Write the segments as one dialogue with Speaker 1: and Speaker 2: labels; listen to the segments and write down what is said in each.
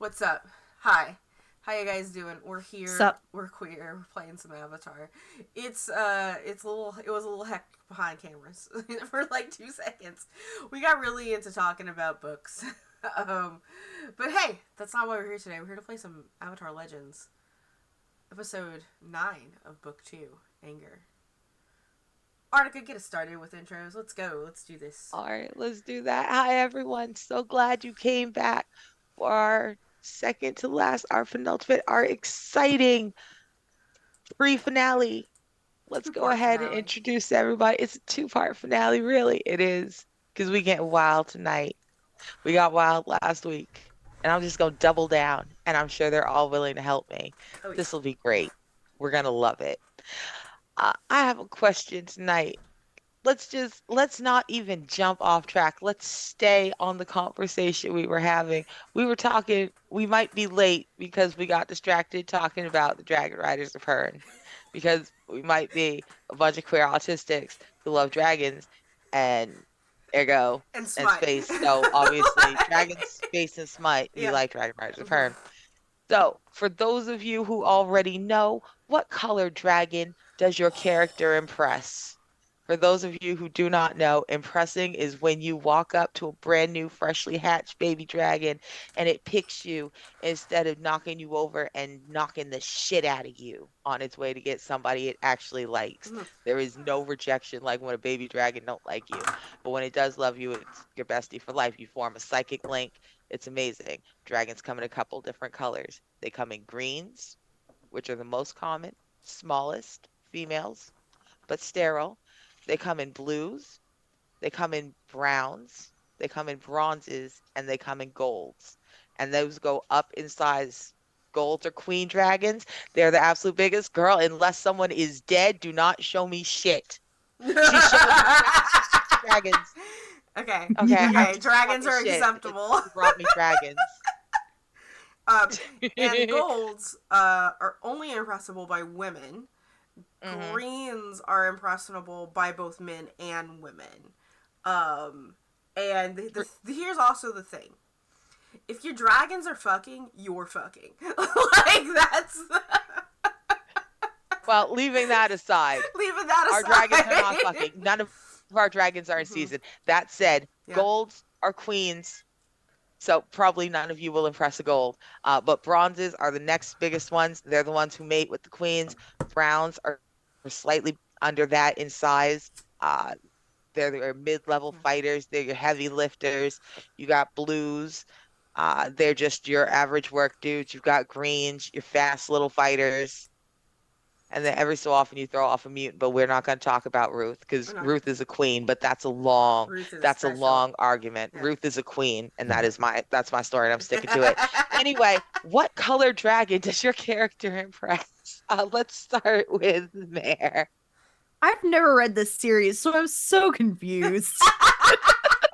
Speaker 1: What's up? Hi. How you guys doing? We're here.
Speaker 2: Sup?
Speaker 1: We're queer. We're playing some Avatar. It was a little heck behind cameras for like 2 seconds. We got really into talking about books. um, but hey, that's not why we're here today. We're here to play some Avatar Legends, episode 9 of book 2, Anger. Arnica, get us started with intros. Let's go. Let's do this.
Speaker 3: All right, let's do that. Hi, everyone. So glad you came back for our second to last, our penultimate, our exciting pre-finale. Let's go
Speaker 1: Two-part
Speaker 3: ahead and
Speaker 1: finale.
Speaker 3: introduce everybody. It's a two-part finale, really. It is, because we get wild tonight. We got wild last week, and I'm just going to double down, and I'm sure they're all willing to help me.
Speaker 1: Oh yeah.
Speaker 3: This will be great. We're going to love it. I have a question tonight. Let's not even jump off track. Let's stay on the conversation we were having. We were talking, we might be late because we got distracted talking about the Dragon Riders of Herne, because we might be a bunch of queer autistics who love dragons and ergo
Speaker 1: And
Speaker 3: and
Speaker 1: smite.
Speaker 3: space. So obviously dragons, space, and smite, you
Speaker 1: Yeah.
Speaker 3: like Dragon Riders of
Speaker 1: Mm-hmm.
Speaker 3: Herne. So for those of you who already know, what color dragon does your character impress? For those of you who do not know, impressing is when you walk up to a brand new, freshly hatched baby dragon and it picks you instead of knocking you over and knocking the shit out of you on its way to get somebody it actually likes.
Speaker 1: Mm-hmm.
Speaker 3: There is no rejection like when a baby dragon don't like you. But when it does love you, it's your bestie for life. You form a psychic link. It's amazing. Dragons come in a couple different colors. They come in greens, which are the most common, smallest, females, but sterile. They come in blues, they come in browns, they come in bronzes, and they come in golds. And those go up in size. Golds are queen dragons. They're the absolute biggest. Girl, unless someone is dead, do not show me shit. She showed me dragons.
Speaker 1: Okay.
Speaker 3: Okay, I
Speaker 1: Okay.
Speaker 3: she brought
Speaker 1: Dragons
Speaker 3: me
Speaker 1: are
Speaker 3: shit.
Speaker 1: acceptable.
Speaker 3: She brought me dragons.
Speaker 1: um, and golds are only impressible by women.
Speaker 3: Hmm.
Speaker 1: Greens are impressionable by both men and women. Um, and here's also the thing: if your dragons are fucking, you're fucking. Like that's
Speaker 3: Well, leaving that aside,
Speaker 1: leaving that
Speaker 3: our dragons are not
Speaker 1: aside.
Speaker 3: fucking. None of our dragons are in
Speaker 1: Hmm.
Speaker 3: season. That said,
Speaker 1: Yeah.
Speaker 3: golds are queens. So probably none of you will impress a gold. But bronzes are the next biggest ones. They're the ones who mate with the queens. Browns are slightly under that in size. Uh, they're mid-level fighters. They're your heavy lifters. You got blues. They're just your average work dudes. You've got greens, your fast little fighters. And then every so often you throw off a mutant, but we're not going to talk about Ruth
Speaker 1: We're
Speaker 3: because
Speaker 1: not.
Speaker 3: Ruth is a queen, but that's a long
Speaker 1: Ruth is
Speaker 3: that's a
Speaker 1: special.
Speaker 3: long argument.
Speaker 1: Yeah.
Speaker 3: Ruth is a queen, and that's my story, and I'm sticking to it. Anyway, what color dragon does your character impress? Let's start with Mare.
Speaker 2: I've never read this series, so I'm so confused.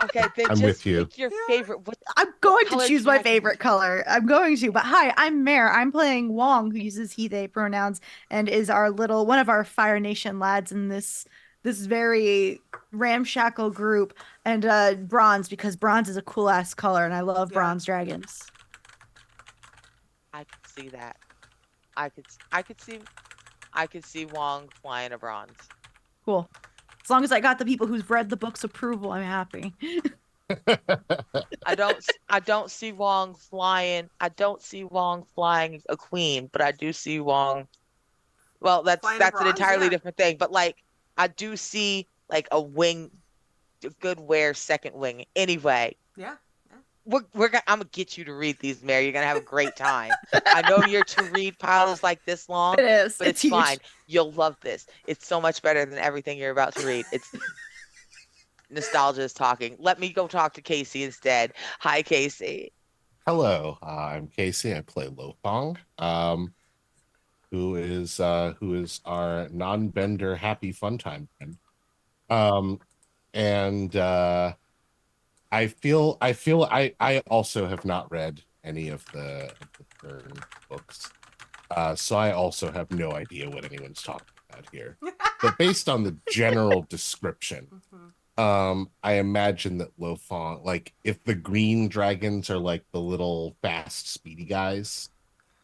Speaker 3: Okay, then
Speaker 4: I'm with
Speaker 3: just
Speaker 4: you.
Speaker 3: pick your favorite.
Speaker 2: I'm
Speaker 3: What
Speaker 2: going to
Speaker 3: color
Speaker 2: choose my
Speaker 3: dragon would
Speaker 2: favorite
Speaker 3: you?
Speaker 2: color. I'm going to. But hi, I'm Mare. I'm playing Wong, who uses he, they pronouns and is our little one of our Fire Nation lads in this very ramshackle group. And bronze, because bronze is a cool ass color and I love
Speaker 1: Yeah.
Speaker 2: bronze dragons.
Speaker 3: I could see that. I could see Wong flying a bronze.
Speaker 2: Cool. As long as I got the people who's read the book's approval, I'm happy.
Speaker 3: I don't see Wong flying. I don't see Wong flying a queen, but I do see Wong. Well, that's
Speaker 1: Flying a
Speaker 3: that's an
Speaker 1: bronze,
Speaker 3: entirely
Speaker 1: yeah.
Speaker 3: different thing. But like I do see like a wing, a good wear second wing. Anyway,
Speaker 1: Yeah.
Speaker 3: I'm gonna get you to read these, Mary. You're gonna have a great time. I know your to read pile is like this long,
Speaker 2: It is.
Speaker 3: but
Speaker 2: It's
Speaker 3: it's fine.
Speaker 2: huge.
Speaker 3: You'll love this. It's so much better than everything you're about to read. It's nostalgia is talking. Let me go talk to Casey instead. Hi, Casey.
Speaker 4: Hello, I'm Casey. I play Lofong, who is our non-bender happy fun time friend. Um, and I also have not read any of the Fern books, so I also have no idea what anyone's talking about here. But based on the general description,
Speaker 1: Hmm.
Speaker 4: I imagine that Lofong, like if the green dragons are like the little fast, speedy guys,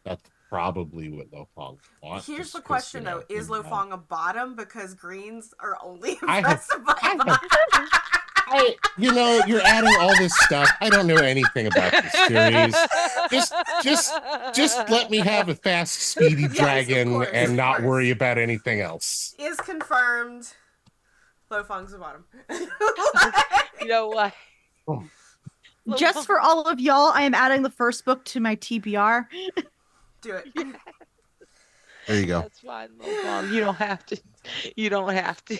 Speaker 4: that's probably what Lofong wants.
Speaker 1: Here's the
Speaker 4: Just because,
Speaker 1: question though: is
Speaker 4: in,
Speaker 1: Lofong a bottom because greens are only
Speaker 4: I have,
Speaker 1: impressed by
Speaker 4: I have,
Speaker 1: bottom?
Speaker 4: you're adding all this stuff. I don't know anything about the series. Just, just let me have a fast, speedy
Speaker 1: Yes, of
Speaker 4: dragon
Speaker 1: course,
Speaker 4: and
Speaker 1: of
Speaker 4: not
Speaker 1: course.
Speaker 4: worry about anything else.
Speaker 1: Is confirmed. Lofong's a bottom.
Speaker 3: You know what?
Speaker 2: Just for all of y'all, I am adding the first book to my TBR.
Speaker 1: Do it.
Speaker 3: Yeah,
Speaker 4: There you go.
Speaker 3: that's fine, Lofong. You don't have to. You don't have to.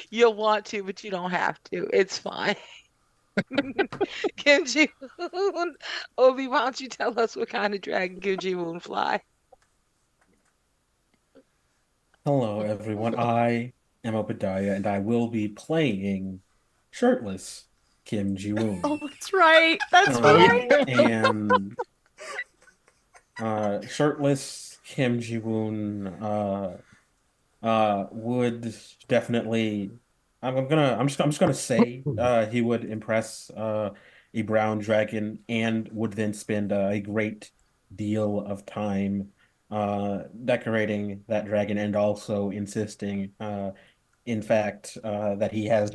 Speaker 3: You'll want to, but you don't have to. It's fine. Kim Ji-woon. Obi, why don't you tell us what kind of dragon Kim Ji-woon fly?
Speaker 5: Hello, everyone. I am Obadiah, and I will be playing shirtless Kim Ji-woon.
Speaker 2: Oh, that's right. That's
Speaker 4: Oh,
Speaker 2: right.
Speaker 5: And shirtless Kim Ji-woon would definitely. I'm just gonna say he would impress a brown dragon and would then spend a great deal of time decorating that dragon and also insisting in fact that he has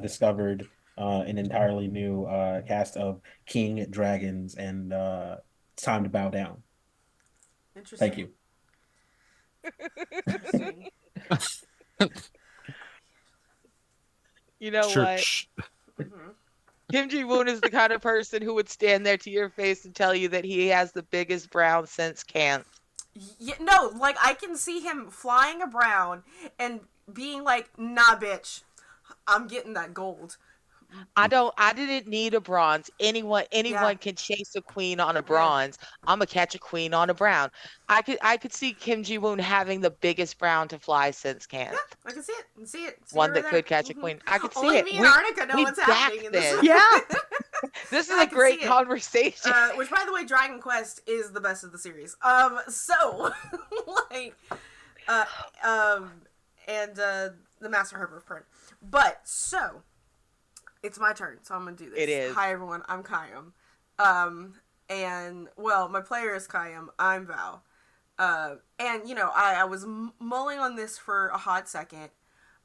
Speaker 5: discovered an entirely new cast of king dragons and it's time to bow down.
Speaker 1: Interesting.
Speaker 5: Thank you.
Speaker 1: Interesting.
Speaker 3: You know
Speaker 4: Sure.
Speaker 3: what?
Speaker 1: Mm-hmm.
Speaker 3: Kim Ji-woon is the kind of person who would stand there to your face and tell you that he has the biggest brown since Kant.
Speaker 1: Yeah, no, like I can see him flying a brown and being like, "Nah, bitch, I'm getting that gold."
Speaker 3: I didn't need a bronze. Anyone
Speaker 1: Yeah.
Speaker 3: can chase a queen on a bronze. I'm gonna catch a queen on a brown. I could see Kim Ji-woon having the biggest brown to fly since Kant.
Speaker 1: Yeah, I can see it. I can see it. See
Speaker 3: One
Speaker 1: it
Speaker 3: that
Speaker 1: right
Speaker 3: could
Speaker 1: there.
Speaker 3: catch a queen. I could see
Speaker 1: Only
Speaker 3: it.
Speaker 1: me and Arnica know
Speaker 3: we
Speaker 1: what's
Speaker 3: back
Speaker 1: happening in this.
Speaker 3: this.
Speaker 2: Yeah.
Speaker 3: This is
Speaker 1: I
Speaker 3: a
Speaker 1: can
Speaker 3: great
Speaker 1: see it.
Speaker 3: conversation.
Speaker 1: Which, by the way, Dragon Quest is the best of the series. So like, and the Master Harper print. But so, it's my turn, so I'm gonna do this.
Speaker 3: It is.
Speaker 1: Hi everyone, I'm Kayam. And well, my player is Kayam. I'm Val. And you know, I was mulling on this for a hot second,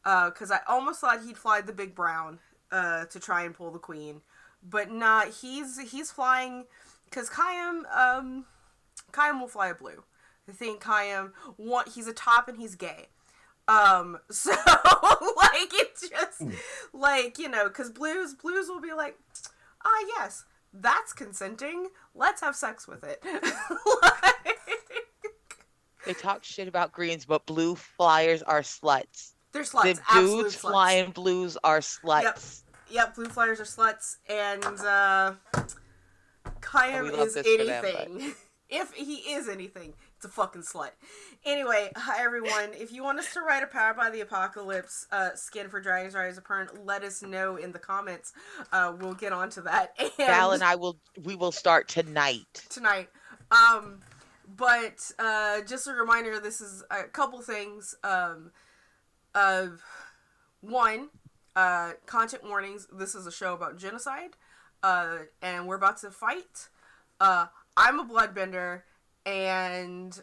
Speaker 1: because I almost thought he'd fly the big brown, to try and pull the queen, but not. He's flying, because Kayam will fly a blue. I think Kayam he's a top and he's gay. So like it's just like, you know, because blues will be like, ah, yes, that's consenting. Let's have sex with it. Like,
Speaker 3: They talk shit about greens, but blue flyers are sluts.
Speaker 1: they're sluts.
Speaker 3: The
Speaker 1: Absolute
Speaker 3: dudes
Speaker 1: sluts.
Speaker 3: flying blues are sluts.
Speaker 1: Yep, blue flyers are sluts, and Kayam
Speaker 3: we love
Speaker 1: is
Speaker 3: this for them,
Speaker 1: anything. If he is anything, it's a fucking slut. Anyway, hi everyone. If you want us to write a Powered by the Apocalypse skin for Dragons Rise of Pern, let us know in the comments. We'll get onto that. And
Speaker 3: Val and we will start tonight.
Speaker 1: But just a reminder, this is a couple things. One, content warnings. This is a show about genocide, and we're about to fight. I'm a bloodbender, and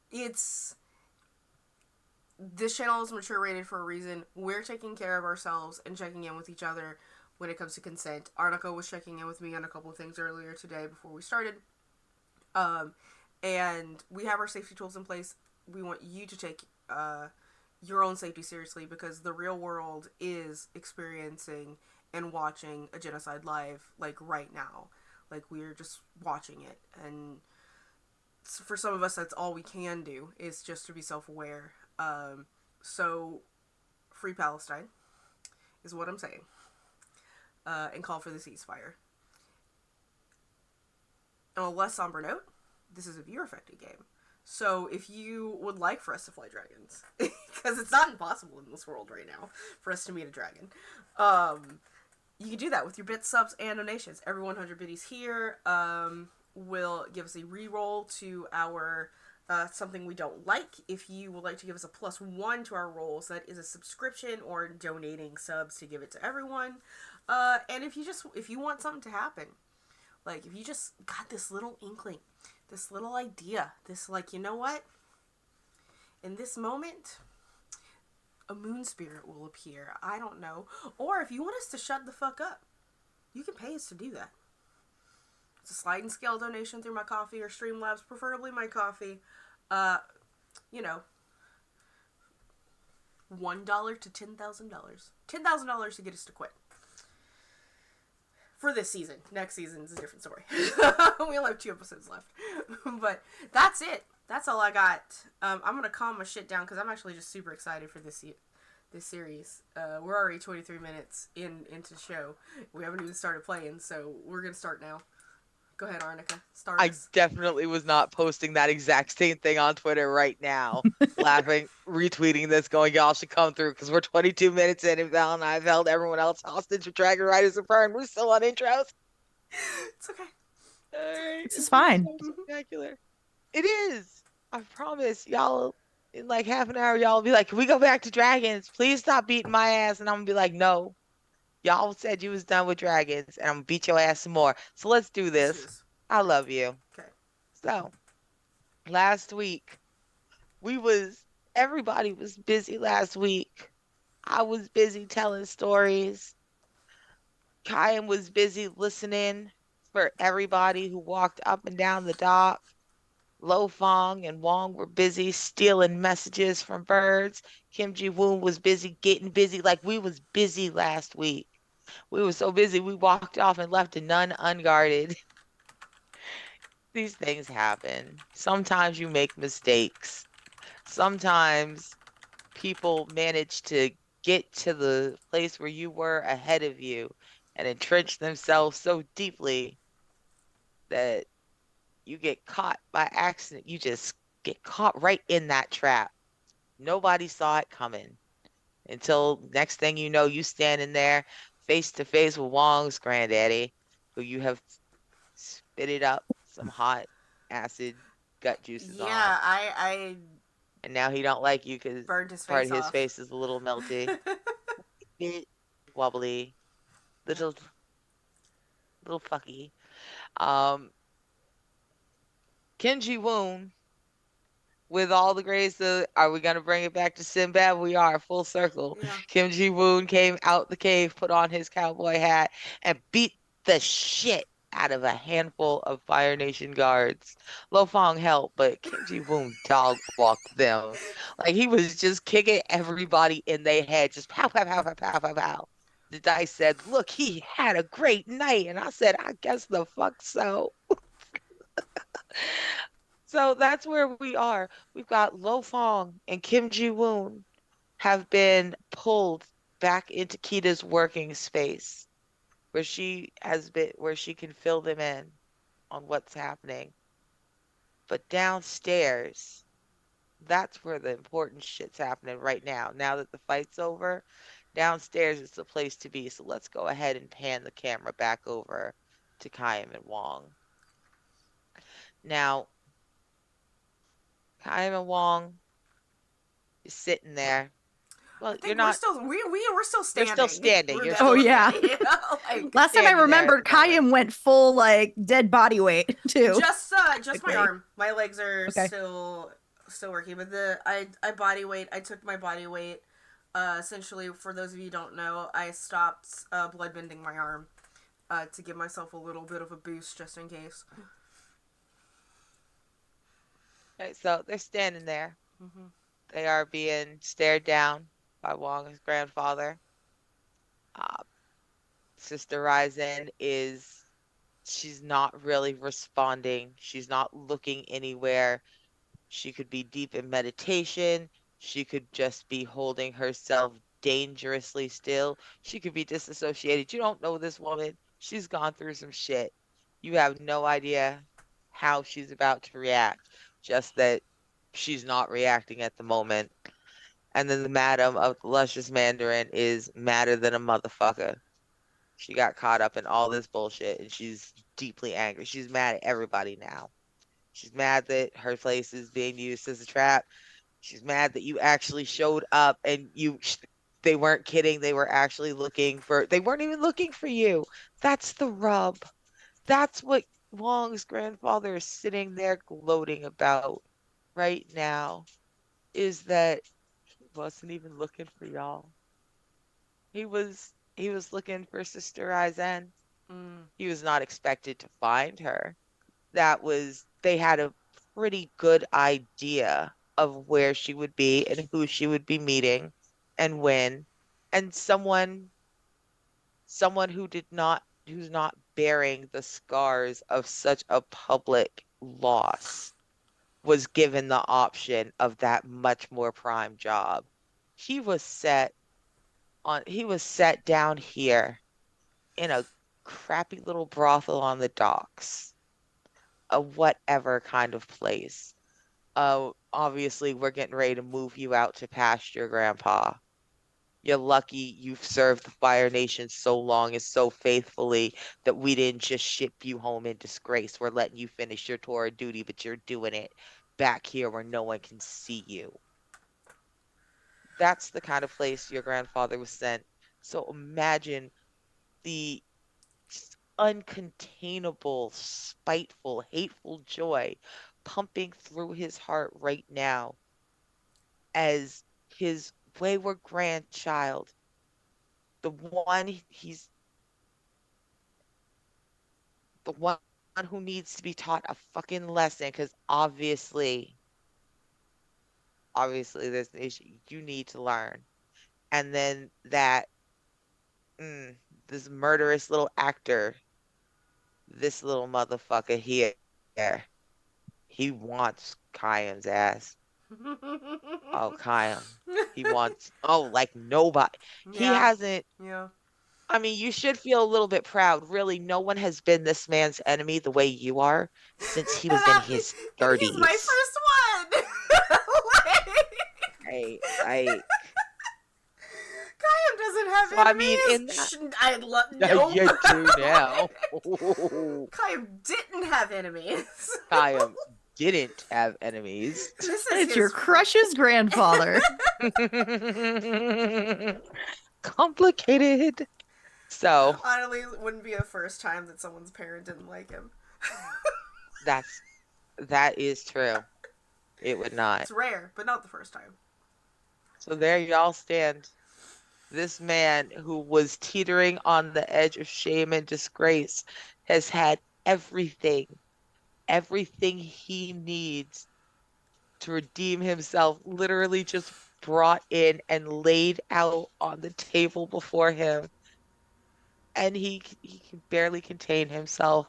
Speaker 1: it's this channel is mature rated for a reason. We're taking care of ourselves and checking in with each other when it comes to consent. Arnica was checking in with me on a couple of things earlier today before we started. And we have our safety tools in place. We want you to take your own safety seriously, because the real world is experiencing and watching a genocide live, like right now. Like, we're just watching it, and for some of us, that's all we can do, is just to be self-aware. So, free Palestine is what I'm saying, and call for the ceasefire. On a less somber note, this is a viewer-affected game. So, if you would like for us to fly dragons, because it's not impossible in this world right now for us to meet a dragon, you can do that with your bits, subs, and donations. Every 100 biddies here will give us a reroll to our something we don't like. If you would like to give us a +1 to our rolls, that is a subscription or donating subs to give it to everyone. And if you want something to happen, like if you just got this little inkling, this little idea, this like, you know what? In this moment, a moon spirit will appear. I don't know. Or if you want us to shut the fuck up, you can pay us to do that. It's a sliding scale donation through my coffee or Streamlabs, preferably my coffee. You know, $1 to $10,000. $10,000 to get us to quit. For this season. Next season is a different story. We only have 2 episodes left. But that's it. That's all I got. I'm going to calm my shit down because I'm actually just super excited for this series. We're already 23 minutes into the show. We haven't even started playing, so we're going to start now. Go ahead, Arnica. Start
Speaker 3: I
Speaker 1: us.
Speaker 3: definitely was not posting that exact same thing on Twitter right now. Laughing, retweeting this, going, y'all should come through because we're 22 minutes in and Val and I have held everyone else hostage with Dragon Riders of Fern. We're still on intros.
Speaker 1: It's okay.
Speaker 3: All right.
Speaker 2: This is fine.
Speaker 3: So spectacular. It is. I promise. Y'all, in like half an hour, y'all will be like, can we go back to dragons? Please stop beating my ass. And I'm going to be like, no. Y'all said you was done with dragons, and I'm going to beat your ass some more. So let's do this. I love you.
Speaker 1: Okay.
Speaker 3: So, last week, everybody was busy last week. I was busy telling stories. Kyan was busy listening for everybody who walked up and down the dock. Lo Fong and Wong were busy stealing messages from birds. Kim Ji Woon was busy getting busy. Like we was busy last week. We were so busy we walked off and left a nun unguarded. These things happen. Sometimes you make mistakes. Sometimes people manage to get to the place where you were ahead of you and entrench themselves so deeply that you get caught by accident. You just get caught right in that trap. Nobody saw it coming until next thing you know, you standing there face to face with Wong's granddaddy, who you have spitted up some hot acid gut juices on.
Speaker 1: Yeah, I
Speaker 3: And now he don't like you because
Speaker 1: burned his
Speaker 3: part
Speaker 1: face
Speaker 3: of his
Speaker 1: off.
Speaker 3: face is a little melty, bit wobbly, little fucky. Kim Ji Woon, with all the grace of, are we gonna bring it back to Sinbad? We are full circle.
Speaker 1: Yeah.
Speaker 3: Kim Ji Woon came out the cave, put on his cowboy hat, and beat the shit out of a handful of Fire Nation guards. Lo Fong helped, but Kim Ji Woon dog walked them. Like he was just kicking everybody in their head, just pow, pow, pow, pow, pow, pow, pow. The dice said, look, he had a great night. And I said, I guess the fuck so. So that's where we are. We've got Lo Fong and Kim Ji Woon have been pulled back into Kita's working space where she can fill them in on what's happening. But downstairs, that's where the important shit's happening right now. Now that the fight's over, downstairs is the place to be. So let's go ahead and pan the camera back over to Kayam and Wong. Now, Kayam and Wong is sitting there. Well, you're not.
Speaker 1: We're still standing.
Speaker 3: You're still standing. You're
Speaker 2: Oh,
Speaker 3: still
Speaker 2: yeah.
Speaker 3: standing.
Speaker 1: You know, like,
Speaker 2: Last time I
Speaker 3: standing there at
Speaker 2: remembered,
Speaker 3: the moment.
Speaker 2: Kayam went full like dead body weight too.
Speaker 1: just my
Speaker 2: Quickly.
Speaker 1: arm. My legs are
Speaker 2: Okay.
Speaker 1: still working, but I body weight. I took my body weight. Essentially, for those of you who don't know, I stopped blood bending my arm to give myself a little bit of a boost just in case.
Speaker 3: Okay, so they're standing there.
Speaker 1: Mm-hmm.
Speaker 3: They are being stared down by Wong's grandfather. Sister Ryzen she's not really responding. She's not looking anywhere. She could be deep in meditation. She could just be holding herself dangerously still. She could be disassociated. You don't know this woman. She's gone through some shit. You have no idea how she's about to react. Just that she's not reacting at the moment. And then the madam of the luscious Mandarin is madder than a motherfucker. She got caught up in all this bullshit and she's deeply angry. She's mad at everybody now. She's mad that her place is being used as a trap. She's mad that you actually showed up and they weren't kidding. They were actually they weren't even looking for you. That's the rub. That's what Wong's grandfather is sitting there gloating about right now, is that he wasn't even looking for y'all. He was looking for Sister Aizen.
Speaker 1: Mm.
Speaker 3: He was not expected to find her. They had a pretty good idea of where she would be and who she would be meeting and when. And someone who's not bearing the scars of such a public loss was given the option of that much more prime job. He was he was set down here in a crappy little brothel on the docks, a whatever kind of place. Obviously, we're getting ready to move you out to pasture, Grandpa. You're lucky you've served the Fire Nation so long and so faithfully that we didn't just ship you home in disgrace. We're letting you finish your tour of duty, but you're doing it back here where no one can see you. That's the kind of place your grandfather was sent. So imagine the uncontainable, spiteful, hateful joy pumping through his heart right now as his wayward grandchild, he's the one who needs to be taught a fucking lesson, because obviously there's an issue you need to learn. And then mm, this murderous little actor, this little motherfucker here, he wants Kyan's ass. Oh, Kyan. Like nobody. He
Speaker 1: Yeah.
Speaker 3: hasn't,
Speaker 1: Yeah.
Speaker 3: I mean, you should feel a little bit proud. Really, no one has been this man's enemy the way you are since he was in his
Speaker 1: And he's my
Speaker 3: 30s.
Speaker 1: first one.
Speaker 3: Like,
Speaker 1: Kayam doesn't have
Speaker 3: so
Speaker 1: enemies.
Speaker 3: I mean, in that,
Speaker 1: I love no.
Speaker 3: you do now.
Speaker 1: Kayam didn't have enemies.
Speaker 3: Kyan didn't have enemies.
Speaker 1: This is
Speaker 2: It's your
Speaker 1: his
Speaker 2: crush's grandfather.
Speaker 3: Complicated. So
Speaker 1: Honestly, it wouldn't be the first time that someone's parent didn't like him.
Speaker 3: that is true. It would not.
Speaker 1: It's rare, but not the first time.
Speaker 3: So there y'all stand. This man who was teetering on the edge of shame and disgrace has had everything he needs to redeem himself, literally just brought in and laid out on the table before him. And he can barely contain himself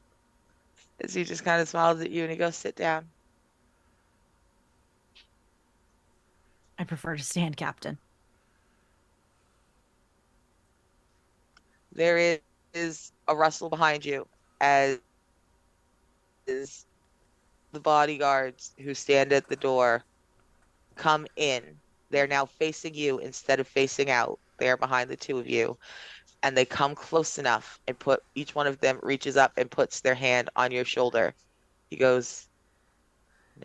Speaker 3: as he just kind of smiles at you and he goes, sit down.
Speaker 2: I prefer to stand, Captain.
Speaker 3: There is a rustle behind you as the bodyguards who stand at the door come in. They're now facing you instead of facing out. They're behind the two of you. And they come close enough and each one of them reaches up and puts their hand on your shoulder. He goes,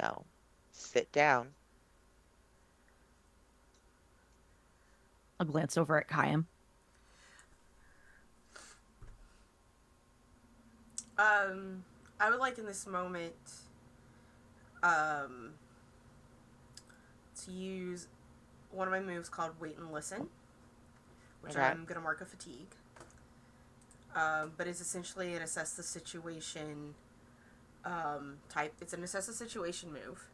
Speaker 3: no, sit down.
Speaker 2: I'll glance over at Kayam.
Speaker 1: I would like in this moment, to use one of my moves called Wait and Listen, which
Speaker 3: Okay.
Speaker 1: I'm gonna mark a fatigue. But it's essentially an assess the situation type. It's an assess the situation move.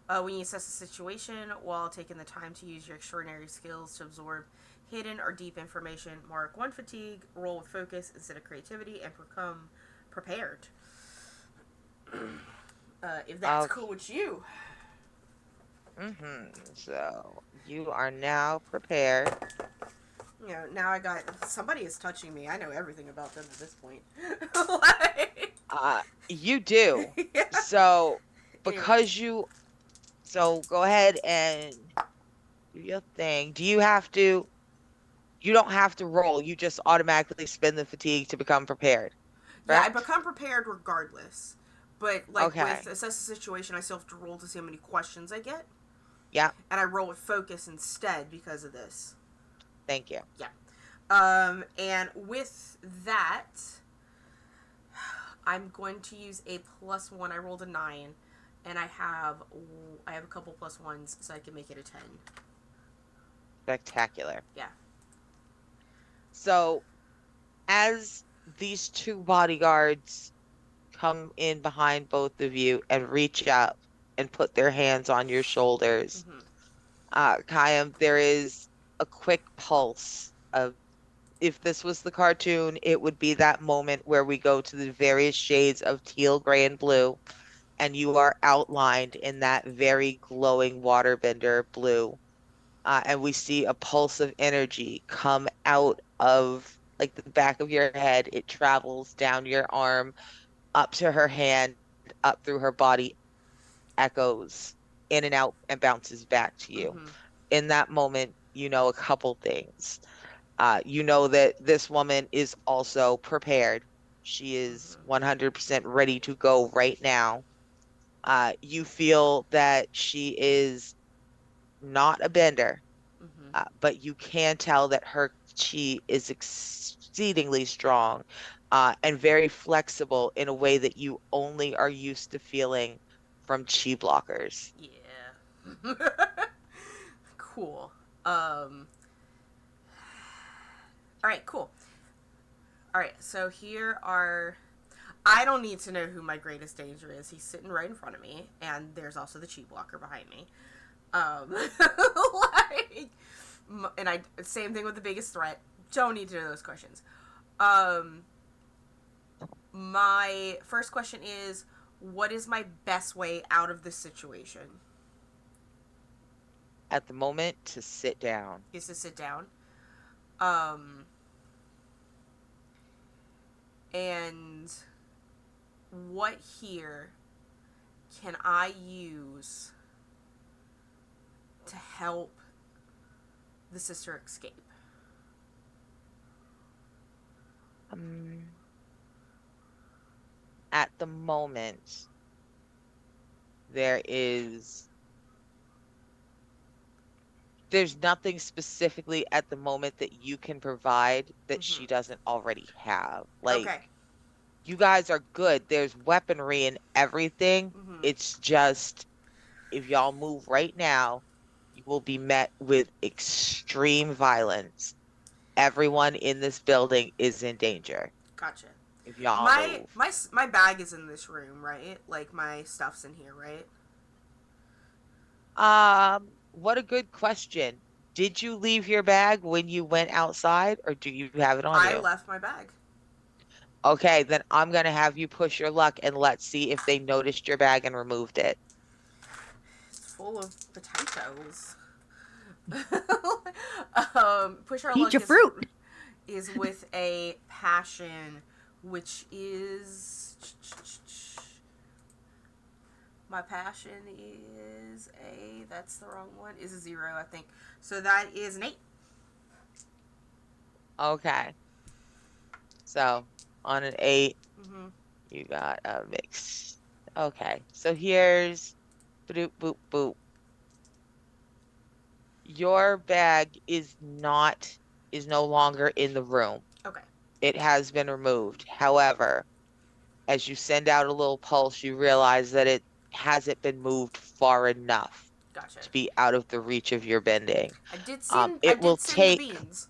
Speaker 1: When you assess a situation while taking the time to use your extraordinary skills to absorb hidden or deep information, mark 1 fatigue, roll with focus instead of creativity, and become prepared. If that's cool with you.
Speaker 3: So you are now prepared.
Speaker 1: You know, now somebody is touching me. I know everything about them at this point.
Speaker 3: You do.
Speaker 1: Yeah.
Speaker 3: So so go ahead and do your thing. You don't have to roll. You just automatically spend the fatigue to become prepared.
Speaker 1: Yeah, I
Speaker 3: correct?
Speaker 1: become prepared regardless. But like
Speaker 3: Okay.
Speaker 1: with assess the situation, I still have to roll to see how many questions I get,
Speaker 3: Yeah.
Speaker 1: and I roll with focus instead because of this.
Speaker 3: Thank you.
Speaker 1: Yeah. And with that, I'm going to use a +1. I rolled a 9, and I have a couple +1s, so I can make it a 10.
Speaker 3: Spectacular.
Speaker 1: Yeah.
Speaker 3: So as these two bodyguards come in behind both of you and reach up and put their hands on your shoulders, Kayam, there is a quick pulse of, if this was the cartoon, it would be that moment where we go to the various shades of teal, gray, and blue, and you are outlined in that very glowing waterbender blue. And we see a pulse of energy come out of like the back of your head. It travels down your arm, up to her hand, up through her body, echoes in and out, and bounces back to you.
Speaker 1: Mm-hmm.
Speaker 3: In that moment, you know a couple things. You know that this woman is also prepared. She is 100% ready to go right now. You feel that she is not a bender,
Speaker 1: Mm-hmm.
Speaker 3: but you can tell that her chi is exceedingly strong, and very flexible in a way that you only are used to feeling from chi blockers.
Speaker 1: Yeah. Cool. All right, cool. All right, so here are. I don't need to know who my greatest danger is. He's sitting right in front of me, and there's also the chi blocker behind me. Like, and same thing with the biggest threat. Don't need to know those questions. My first question is, what is my best way out of this situation?
Speaker 3: At the moment, to sit down.
Speaker 1: Is to sit down. And what here can I use to help the sister escape?
Speaker 3: At the moment, there's nothing specifically at the moment that you can provide that she doesn't already have. Like,
Speaker 1: Okay.
Speaker 3: you guys are good. There's weaponry and everything. It's just, if y'all move right now, you will be met with extreme violence. Everyone in this building is in danger.
Speaker 1: Gotcha.
Speaker 3: If y'all
Speaker 1: My
Speaker 3: move.
Speaker 1: my bag is in this room, right? Like my stuff's in here, right?
Speaker 3: What a good question. Did you leave your bag when you went outside, or do you have it on
Speaker 1: I
Speaker 3: you?
Speaker 1: left my bag.
Speaker 3: Okay, then I'm gonna have you push your luck and let's see if they noticed your bag and removed it.
Speaker 1: It's full of potatoes. Push our
Speaker 2: Eat
Speaker 1: luck
Speaker 2: your fruit.
Speaker 1: is with a passion, which is my passion is that's the wrong one, is a 0, I think. So that is an 8.
Speaker 3: Okay. So on an 8, you got a mix. Okay, so here's boop boop boop. Your bag is no longer in the room.
Speaker 1: Okay.
Speaker 3: It has been removed. However, as you send out a little pulse, you realize that it hasn't been moved far enough
Speaker 1: Gotcha.
Speaker 3: to be out of the reach of your bending.
Speaker 1: I did
Speaker 3: It will
Speaker 1: send the
Speaker 3: take,
Speaker 1: beans.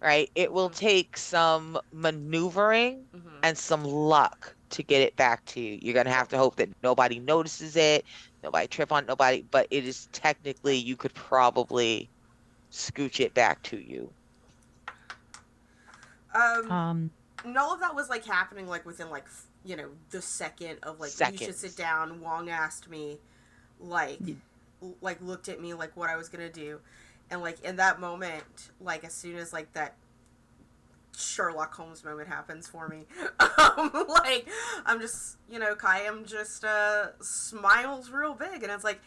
Speaker 3: right? It will take some maneuvering and some luck to get it back to you. You're gonna have to hope that nobody notices it, nobody trip on nobody, but it is technically, you could probably scooch it back to you.
Speaker 1: And all of that was like happening like within like the second of like you should sit
Speaker 3: Seconds.
Speaker 1: down. Wong asked me like looked at me like what I was gonna do, and like in that moment, like as soon as like that Sherlock Holmes moment happens for me, like I'm just Kayam just smiles real big, and it's like,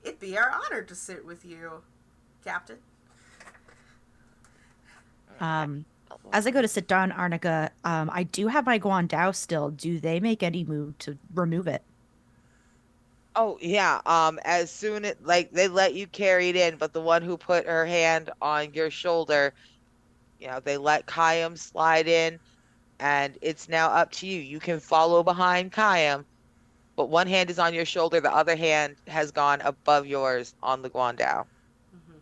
Speaker 1: it'd be our honor to sit with you, Captain.
Speaker 2: As I go to sit down, Arnica, I do have my Guandao still. Do they make any move to remove it?
Speaker 3: Oh yeah. As soon as like they let you carry it in, but the one who put her hand on your shoulder, they let Kayam slide in, and it's now up to you. You can follow behind Kayam, but one hand is on your shoulder, the other hand has gone above yours on the Guandao.
Speaker 1: Hmm.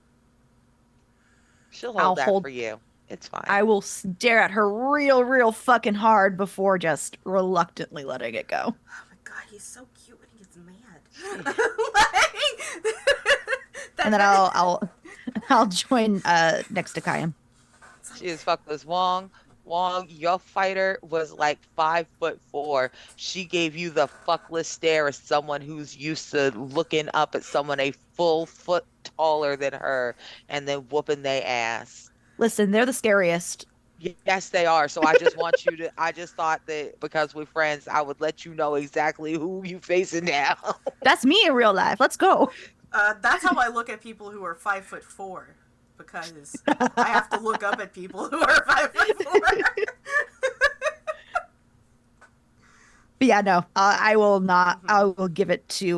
Speaker 3: She'll
Speaker 2: I'll
Speaker 3: hold that
Speaker 2: hold.
Speaker 3: for you. It's fine.
Speaker 2: I will stare at her real, real fucking hard before just reluctantly letting it go.
Speaker 1: Oh my god, he's so cute when he gets
Speaker 3: She,
Speaker 1: mad. Like,
Speaker 2: And then I'll join next to Kayam.
Speaker 1: it's
Speaker 3: she
Speaker 1: like,
Speaker 3: is fuckless. Wong, Wong, your fighter was like 5'4". She gave you the fuckless stare as someone who's used to looking up at someone a full foot taller than her and then whooping their ass.
Speaker 2: Listen, they're the scariest.
Speaker 3: Yes, they are. So I just thought that because we're friends, I would let you know exactly who you facing now.
Speaker 2: That's me in real life. Let's go.
Speaker 1: that's how I look at people who are 5'4", because I have to look up at people who are 5'4".
Speaker 2: But yeah, no, I will not. I
Speaker 1: Mhm.
Speaker 2: will give it to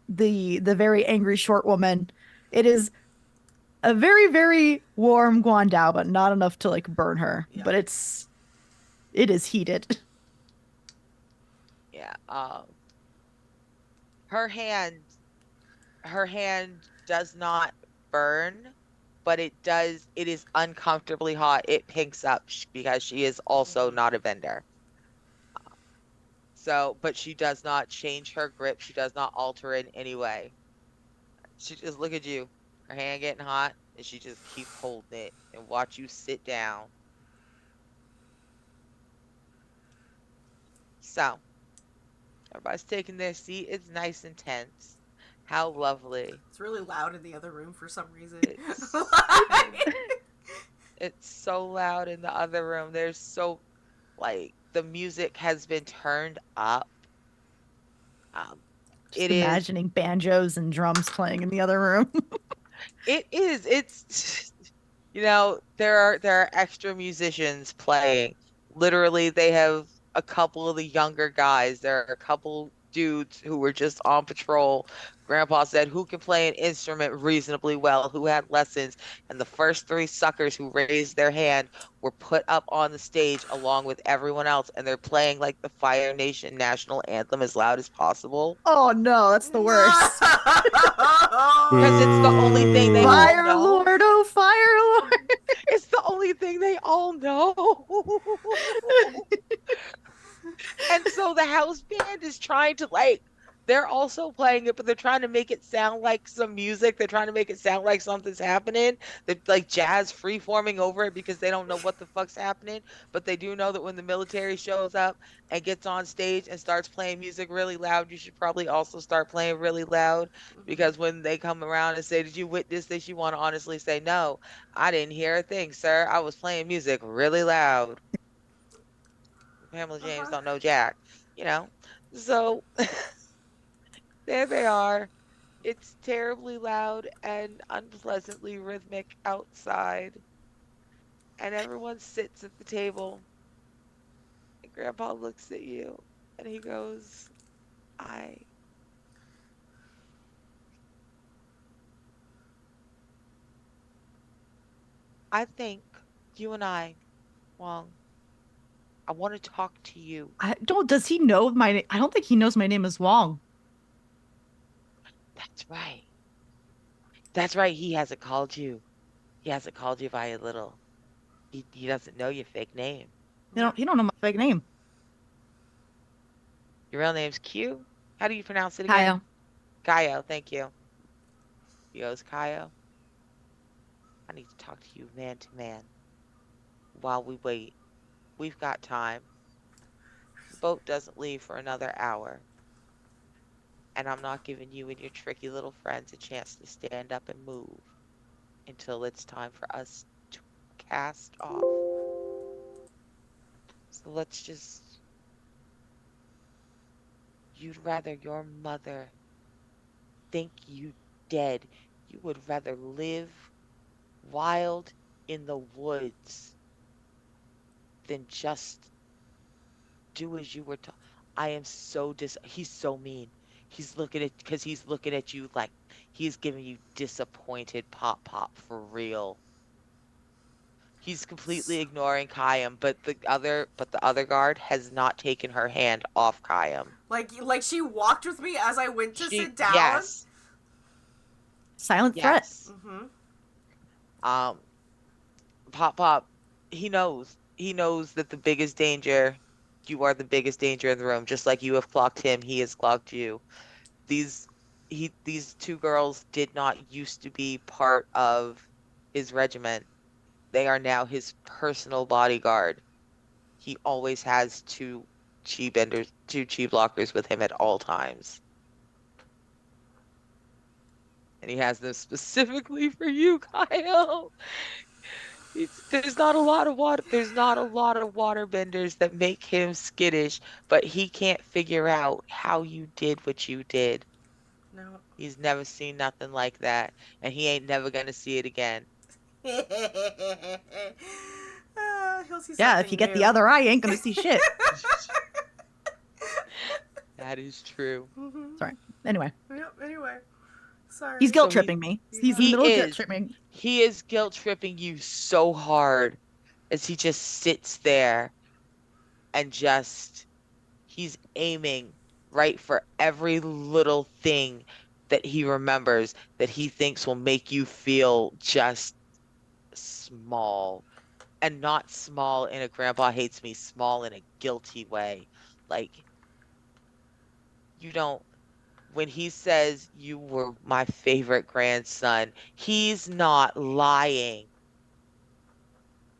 Speaker 2: the very angry short woman. It is a very very warm Guandao, but not enough to like burn her.
Speaker 1: Yeah.
Speaker 2: But it is heated.
Speaker 3: Yeah. Her hand her hand does not burn, but it is uncomfortably hot. It pinks up because she is also
Speaker 1: Mhm.
Speaker 3: not a vendor. So, but she does not change her grip. She does not alter in any way. She just look at you, her hand getting hot, and she just keep holding it and watch you sit down. So, everybody's taking their seat. It's nice and tense. How lovely.
Speaker 1: It's really loud in the other room for some reason.
Speaker 3: It's
Speaker 1: Like-
Speaker 3: it's so loud in the other room. There's so like the music has been turned up. Um,
Speaker 2: Just
Speaker 3: it is
Speaker 2: imagining banjos and drums playing in the other room.
Speaker 3: it's there are extra musicians playing. Literally, they have a couple of the younger guys. There are a couple dudes who were just on patrol. Grandpa said, who can play an instrument reasonably well, who had lessons, and the first three suckers who raised their hand were put up on the stage along with everyone else, and they're playing like the Fire Nation national anthem as loud as possible
Speaker 2: Oh no, that's the worst.
Speaker 3: because it's the only thing they all
Speaker 4: Boo.
Speaker 2: Fire
Speaker 3: know.
Speaker 2: Lord, oh Fire Lord.
Speaker 3: It's the only thing they all know. And so the house band is trying to they're also playing it, but they're trying to make it sound like some music. They're trying to make it sound like something's happening. They're like jazz free forming over it because they don't know what the fuck's happening. But they do know that when the military shows up and gets on stage and starts playing music really loud, you should probably also start playing really loud because when they come around and say, did you witness this? You want to honestly say, no, I didn't hear a thing, sir. I was playing music really loud. Pamela James
Speaker 1: Uh-huh.
Speaker 3: don't know Jack, you know. So there they are. It's terribly loud and unpleasantly rhythmic outside, and everyone sits at the table. And Grandpa looks at you and he goes, I I think you and I, Wong, I want to talk to you.
Speaker 2: I don't. Does he know my name? I don't think he knows my name is Wong.
Speaker 3: That's right. That's right. He hasn't called you. He hasn't called you by a little. He doesn't know your fake name.
Speaker 1: Yeah.
Speaker 2: He don't know my fake name.
Speaker 3: Your real name's Q. How do you pronounce it again?
Speaker 2: Kyle.
Speaker 3: Kaio, thank you. He goes, Kaio, I need to talk to you man to man while we wait. We've got time. The boat doesn't leave for another hour, and I'm not giving you and your tricky little friends a chance to stand up and move until it's time for us to cast off. So let's just. You'd rather your mother think you dead. You would rather live wild in the woods then just do as you were told. I am so he's so mean. He's looking at you like he's giving you disappointed pop for real. He's completely ignoring Kayam, but the other guard has not taken her hand off Kayam.
Speaker 1: Like she walked with me as I went to sit down.
Speaker 3: Yes.
Speaker 2: Silent threat.
Speaker 3: Yes.
Speaker 1: Mm-hmm.
Speaker 3: Pop, he knows. He knows that the biggest danger, you are the biggest danger in the room. Just like you have clocked him, he has clocked you. These these two girls did not used to be part of his regiment. They are now his personal bodyguard. He always has two chi blockers with him at all times. And he has them specifically for you, Kyle. There's not a lot of water. There's not a lot of water benders that make him skittish, but he can't figure out how you did what you did.
Speaker 1: No.
Speaker 3: He's never seen nothing like that, and he ain't never gonna see it again.
Speaker 1: He'll see
Speaker 2: Yeah,
Speaker 1: something
Speaker 2: if you get the
Speaker 1: new.
Speaker 2: other eye, you ain't gonna see shit.
Speaker 3: That is true.
Speaker 1: Mm-hmm.
Speaker 2: Sorry. Anyway,
Speaker 1: Yep, anyway. Sorry.
Speaker 2: he's guilt
Speaker 3: So
Speaker 2: tripping me. He's in the
Speaker 3: he
Speaker 2: middle of guilt
Speaker 3: is.
Speaker 2: tripping.
Speaker 3: He is guilt tripping you so hard as he just sits there and he's aiming right for every little thing that he remembers that he thinks will make you feel just small, and not small in a grandpa hates me, small in a guilty way. Like, you don't, when he says you were my favorite grandson, he's not lying.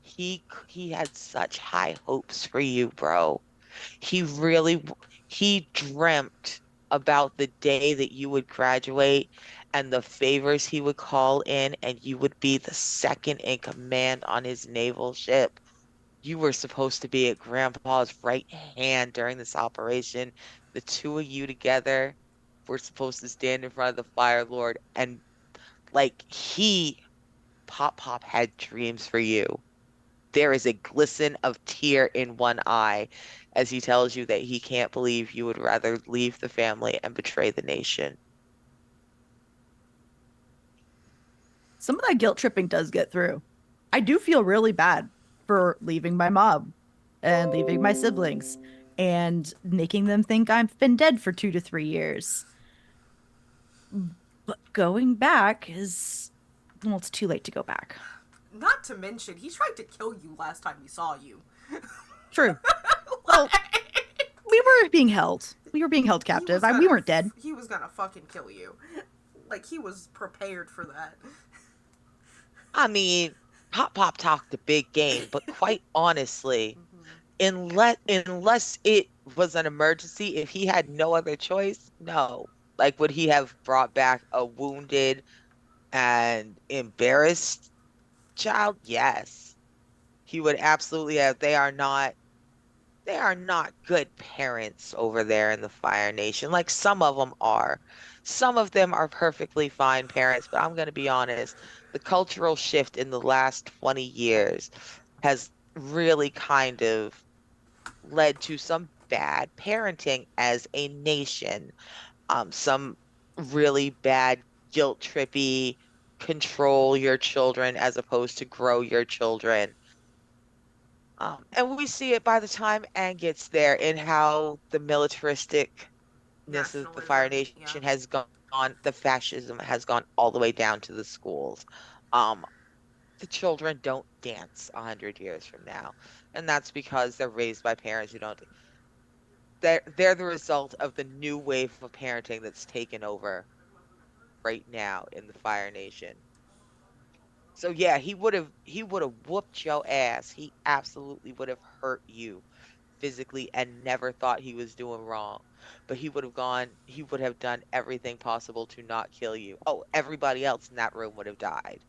Speaker 3: He had such high hopes for you, bro. He really he dreamt about the day that you would graduate and the favors he would call in, and you would be the second in command on his naval ship. You were supposed to be at Grandpa's right hand during this operation. The two of you together were supposed to stand in front of the Fire Lord, and like Pop had dreams for you. There is a glisten of tear in one eye as he tells you that he can't believe you would rather leave the family and betray the nation.
Speaker 2: Some of that guilt tripping does get through. I do feel really bad for leaving my mom and leaving my siblings and making them think I've been dead for 2 to 3 years. But going back is, well, it's too late to go back.
Speaker 1: Not to mention, he tried to kill you last time he saw you.
Speaker 2: True. Well, we were being held. We were being held captive. We weren't dead.
Speaker 1: He was gonna fucking kill you. Like, he was prepared for that.
Speaker 3: I mean, Pop talked a big game, but quite honestly, unless it was an emergency, if he had no other choice, no. Like, would he have brought back a wounded and embarrassed child? Yes. He would absolutely have. They are not good parents over there in the Fire Nation. Like, some of them are. Some of them are perfectly fine parents, but I'm going to be honest. The cultural shift in the last 20 years has really kind of led to some bad parenting as a nation. Some really bad guilt trippy control your children as opposed to grow your children. And we see it by the time Aang gets there in how the militaristicness of the Fire
Speaker 1: Nationalism, yeah.
Speaker 3: Nation has gone, the fascism has gone all the way down to the schools. Um, the children don't dance 100 years from now, and that's because they're raised by parents who don't. They're the result of the new wave of parenting that's taken over right now in the Fire Nation. So yeah, he would have whooped your ass. He absolutely would have hurt you physically and never thought he was doing wrong. But he would have done everything possible to not kill you. Oh, everybody else in that room would have died.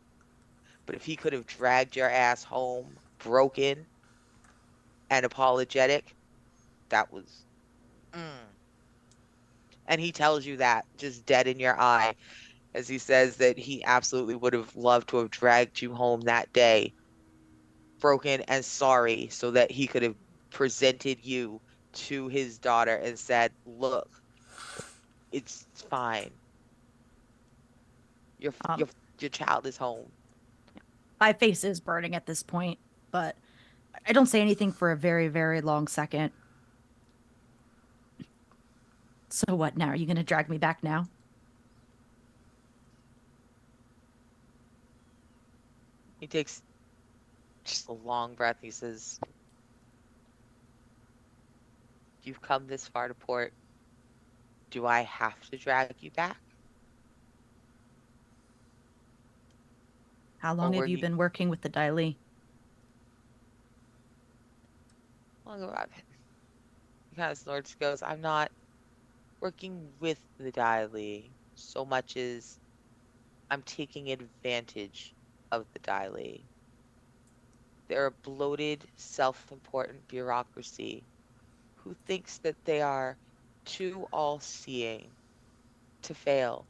Speaker 3: But if he could have dragged your ass home broken and apologetic, that was. Mm. And he tells you that just dead in your eye as he says that he absolutely would have loved to have dragged you home that day broken and sorry so that he could have presented you to his daughter and said, look, it's fine. Your
Speaker 2: Um,
Speaker 3: your your child is home.
Speaker 2: my face is burning at this point, but I don't say anything for a very, very long second. So what now? Are you gonna drag me back now?
Speaker 3: He takes just a long breath. He says, you've come this far to port. Do I have to drag you back?
Speaker 2: How
Speaker 3: Or
Speaker 2: long
Speaker 3: were
Speaker 2: have you
Speaker 3: you
Speaker 2: been working with the Daily?
Speaker 3: long about it? He kind of snorts, goes, I'm not working with the Daily so much as I'm taking advantage of the Daily. They're a bloated, self-important bureaucracy who thinks that they are too all-seeing to fail.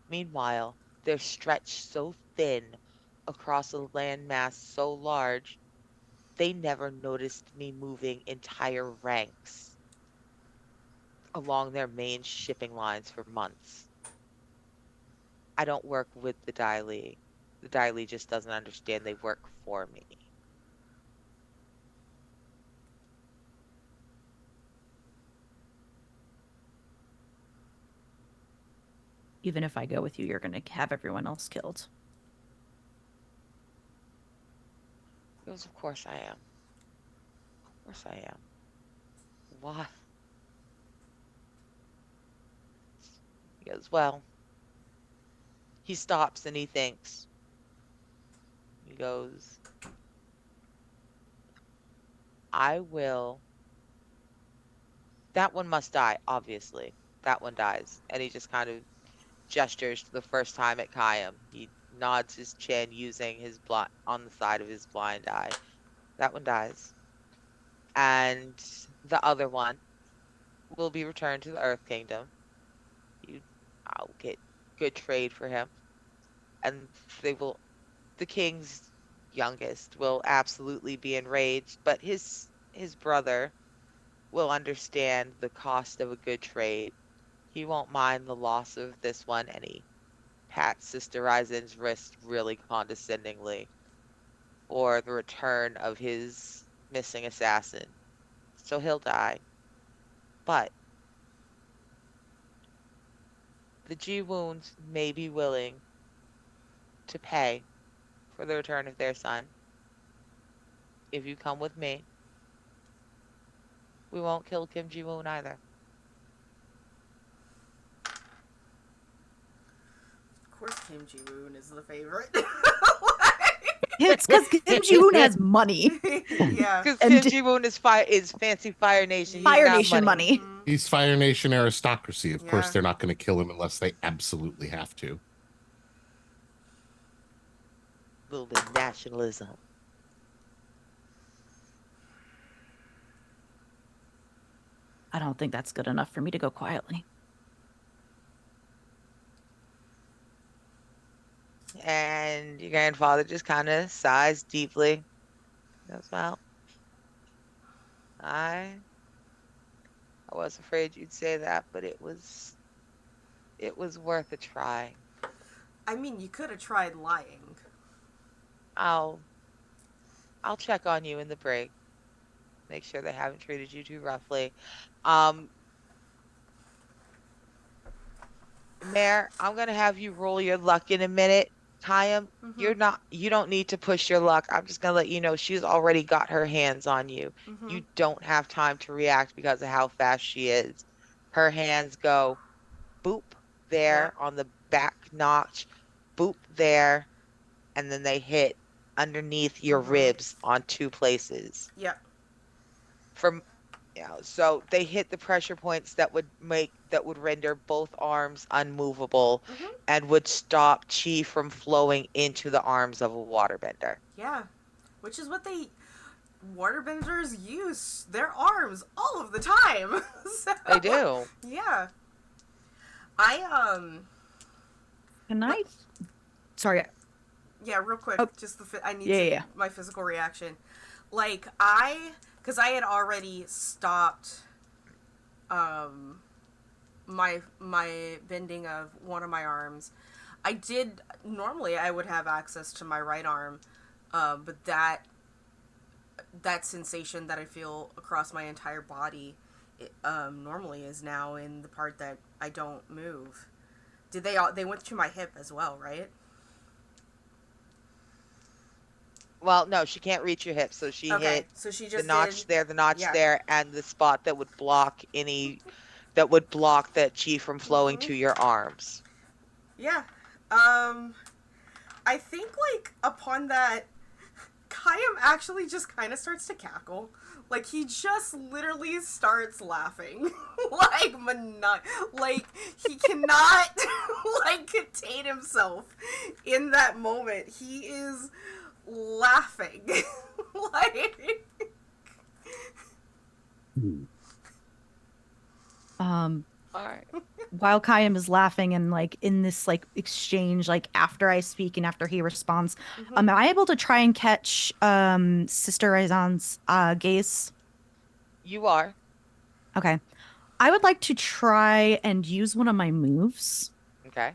Speaker 3: Meanwhile, they're stretched so thin across a landmass so large, they never noticed me moving entire ranks along their main shipping lines for months. I don't work with the Daily. The Daily just doesn't understand they work for me.
Speaker 2: Even if I go with you, you're gonna have everyone else killed.
Speaker 3: He goes, of course I am. Of course I am. Why? He goes, well, he stops and he thinks. He goes, I will. That one must die, obviously. That one dies. And he just kind of gestures for the first time at Kayam. He nods his chin using his on the side of his blind eye. That one dies. And the other one will be returned to the Earth Kingdom. I'll get good trade for him. And the king's youngest will absolutely be enraged, but his brother will understand the cost of a good trade. He won't mind the loss of this one, and he pats Sister Ryzen's wrist really condescendingly for the return of his missing assassin. So he'll die. But the G-Wounds may be willing to pay for the return of their son. If you come with me, we won't kill Kim Ji-Woon either.
Speaker 1: Of course, Kim Ji-woon is the favorite.
Speaker 2: It's because Kim Ji-woon has money.
Speaker 1: Yeah.
Speaker 3: Because
Speaker 2: And
Speaker 3: Kim Ji-Woon is fancy Fire Nation. He's
Speaker 2: Fire
Speaker 3: got
Speaker 2: Nation money.
Speaker 1: Mhm.
Speaker 4: He's Fire Nation aristocracy. Of
Speaker 1: Yeah.
Speaker 4: course, they're not going to kill him unless they absolutely have to.
Speaker 3: A little bit of nationalism.
Speaker 2: I don't think that's good enough for me to go quietly.
Speaker 3: And your grandfather just kind of sighs deeply. He goes, well, I was afraid you'd say that, but it was worth a try.
Speaker 1: I mean, you could have tried lying.
Speaker 3: I'll check on you in the break. Make sure they haven't treated you too roughly. Mare, I'm gonna have you roll your luck in a minute. Kayam,
Speaker 1: Mhm.
Speaker 3: you don't need to push your luck. I'm just gonna let you know she's already got her hands on you.
Speaker 1: Mhm.
Speaker 3: You don't have time to react because of how fast she is. Her hands go boop there
Speaker 1: Yep.
Speaker 3: on the back notch, boop there, and then they hit underneath your
Speaker 1: Mhm.
Speaker 3: ribs on two places.
Speaker 1: Yep.
Speaker 3: From so they hit the pressure points that would render both arms unmovable
Speaker 1: Mhm.
Speaker 3: and would stop chi from flowing into the arms of a waterbender.
Speaker 1: Yeah. Which is what waterbenders use their arms all of the time. So,
Speaker 3: They do.
Speaker 1: Yeah. I
Speaker 2: Can I? Sorry,
Speaker 1: Yeah, real quick,
Speaker 2: Oh,
Speaker 1: just I need
Speaker 2: yeah,
Speaker 1: to
Speaker 2: yeah.
Speaker 1: my physical reaction. Like because I had already stopped um my bending of one of my arms. I did normally I would have access to my right arm, but that sensation that I feel across my entire body, normally is now in the part that I don't move. Did they went to my hip as well, right?
Speaker 3: Well, no, she can't reach your hip, so she
Speaker 1: Okay,
Speaker 3: hit
Speaker 1: so she
Speaker 3: the
Speaker 1: just did.
Speaker 3: notch there, the notch
Speaker 1: Yeah.
Speaker 3: there, and the spot that would block that chi from flowing
Speaker 1: Hmm.
Speaker 3: to your arms.
Speaker 1: Yeah. I think like upon that, Kayam actually just kind of starts to cackle. Like he just literally starts laughing, like he cannot like contain himself in that moment. He is laughing, like
Speaker 2: Um,
Speaker 3: All right.
Speaker 2: while Kayam is laughing and like in this like exchange, like after I speak and after he responds,
Speaker 1: mhm.
Speaker 2: am I able to try and catch Sister Raizan's gaze?
Speaker 3: You are.
Speaker 2: Okay. I would like to try and use one of my moves.
Speaker 3: Okay.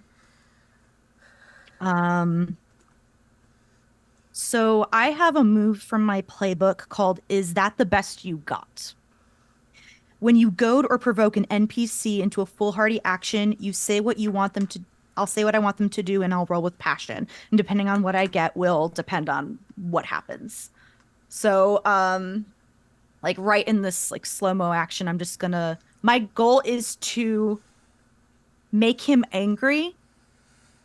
Speaker 2: Um, so I have a move from my playbook called Is That the Best You Got? When you goad or provoke an NPC into a foolhardy action, you say what you want them to. I'll say what I want them to do, and I'll roll with passion. And depending on what I get, will depend on what happens. So, like right in this like slow-mo action, I'm just gonna. My goal is to make him angry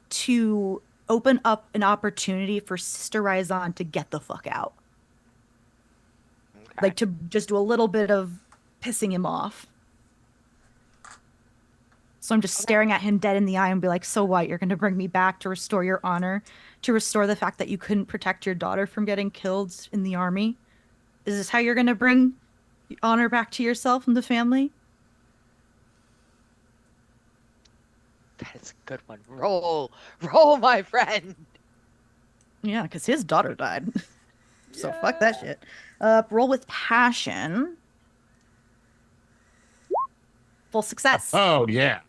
Speaker 2: to open up an opportunity for Sister Ryzon to get the fuck out.
Speaker 3: Okay.
Speaker 2: Like to just do a little bit of pissing him off. So I'm just
Speaker 3: Okay.
Speaker 2: staring at him dead in the eye and be like, so what? You're going to bring me back to restore your honor, to restore the fact that you couldn't protect your daughter from getting killed in the army? Is this how you're going to bring honor back to yourself and the family?
Speaker 3: That is a good one. Roll. Roll, my friend.
Speaker 2: Yeah, because his daughter died. So fuck that
Speaker 3: Yeah.
Speaker 2: shit. Roll with passion. Full success.
Speaker 4: Oh yeah.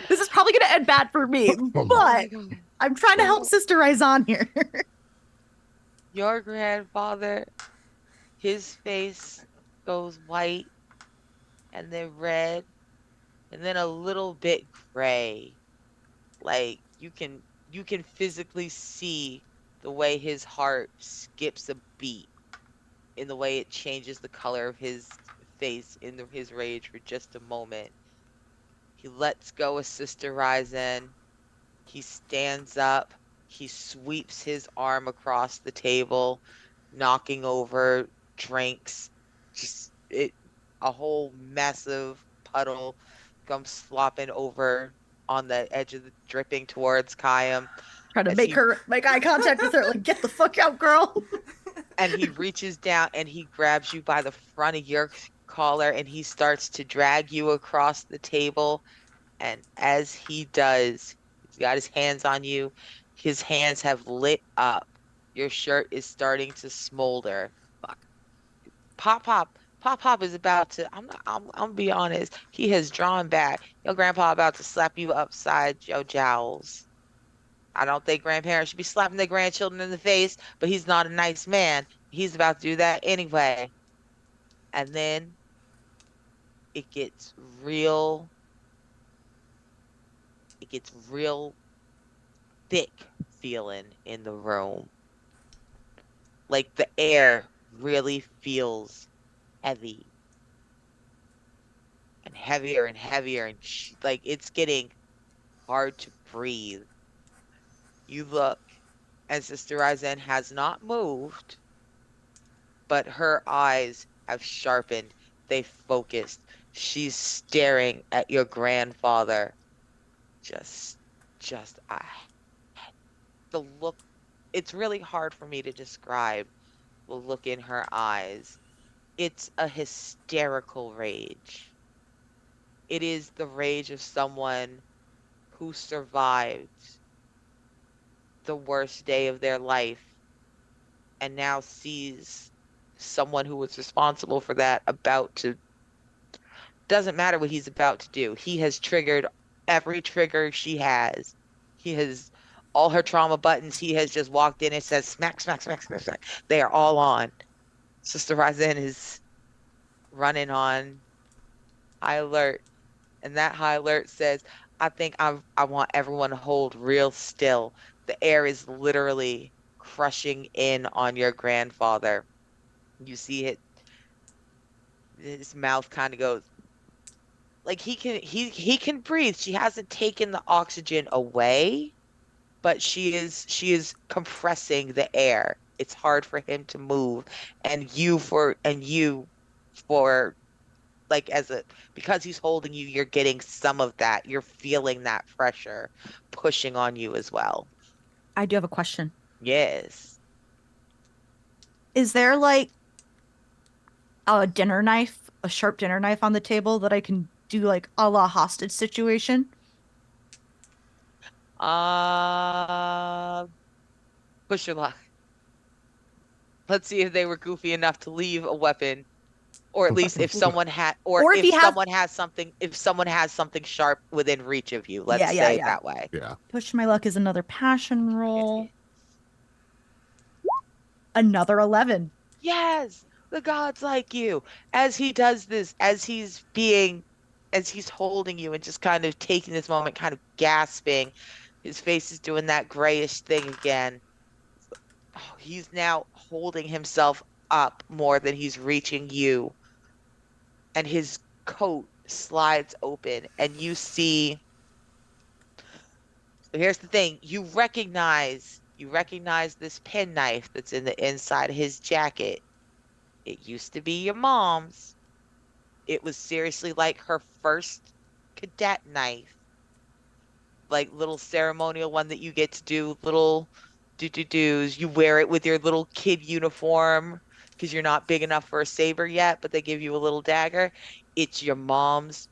Speaker 2: This is probably going to end bad for me,
Speaker 3: Oh
Speaker 2: but
Speaker 3: my God.
Speaker 2: I'm trying to help
Speaker 3: So,
Speaker 2: Sister Raizan here.
Speaker 3: your grandfather, his face goes white and then red and then a little bit gray. Like you can physically see the way his heart skips a beat in the way it changes the color of his face in his rage for just a moment. He lets go of Sister Ryzen. He stands up. He sweeps his arm across the table, knocking over drinks. Just a whole massive puddle comes slopping over on the edge of the dripping towards Kayam
Speaker 2: Trying to
Speaker 3: as
Speaker 2: make
Speaker 3: he
Speaker 2: her make eye contact with her, like, get the fuck out, girl.
Speaker 3: and he reaches down and he grabs you by the front of your collar and he starts to drag you across the table. And as he does, he's got his hands on you. His hands have lit up. Your shirt is starting to smolder.
Speaker 2: Fuck.
Speaker 3: Pop Pop, Pop Pop is about to. I'm gonna be honest. He has drawn back. Your grandpa about to slap you upside your jowls. I don't think grandparents should be slapping their grandchildren in the face, but he's not a nice man. He's about to do that anyway. And then it gets real. It gets real thick feeling in the room. Like the air really feels heavy and heavier and heavier and like it's getting hard to breathe. You look and Sister Aizen has not moved, but her eyes have sharpened. They focused. She's staring at your grandfather. Just just the look, it's really hard for me to describe the look in her eyes. It's a hysterical rage. It is the rage of someone who survived the worst day of their life and now sees someone who was responsible for that about to, doesn't matter what he's about to do. He has triggered every trigger she has. He has all her trauma buttons. He has just walked in and says smack, smack, smack, smack, smack. They are all on. Sister Ryzen is running on high alert. And that high alert says, I want everyone to hold real still. The air is literally crushing in on your grandfather. You see it, his mouth kind of goes, like he can breathe. She hasn't taken the oxygen away, but she is compressing the air. It's hard for him to move. And you for like as a because he's holding you, you're getting some of that. You're feeling that pressure pushing on you as well.
Speaker 2: I do have a question.
Speaker 3: Yes.
Speaker 2: Is there like a dinner knife, a sharp dinner knife on the table that I can do like a la hostage situation?
Speaker 3: Uh Push your luck. Let's see if they were goofy enough to leave a weapon, or at least if someone had, or
Speaker 2: Or if
Speaker 3: if
Speaker 2: he has,
Speaker 3: someone has something, if someone has something sharp within reach of you. Let's
Speaker 2: yeah,
Speaker 3: say it
Speaker 2: yeah.
Speaker 3: that way.
Speaker 4: Yeah.
Speaker 2: Push my luck is another passion roll.
Speaker 3: Yes.
Speaker 2: Another 11.
Speaker 3: Yes, the gods like you. As he does this, as he's holding you and just kind of taking this moment, kind of gasping, his face is doing that grayish thing again. Oh, he's now holding himself up more than he's reaching you, and his coat slides open, and you see. So here's the thing: you recognize this penknife that's in the inside of his jacket. It used to be your mom's. It was seriously like her first cadet knife, like little ceremonial one that you get to do little do-do-dos. You wear it with your little kid uniform because you're not big enough for a saber yet, but they give you a little dagger. It's your mom's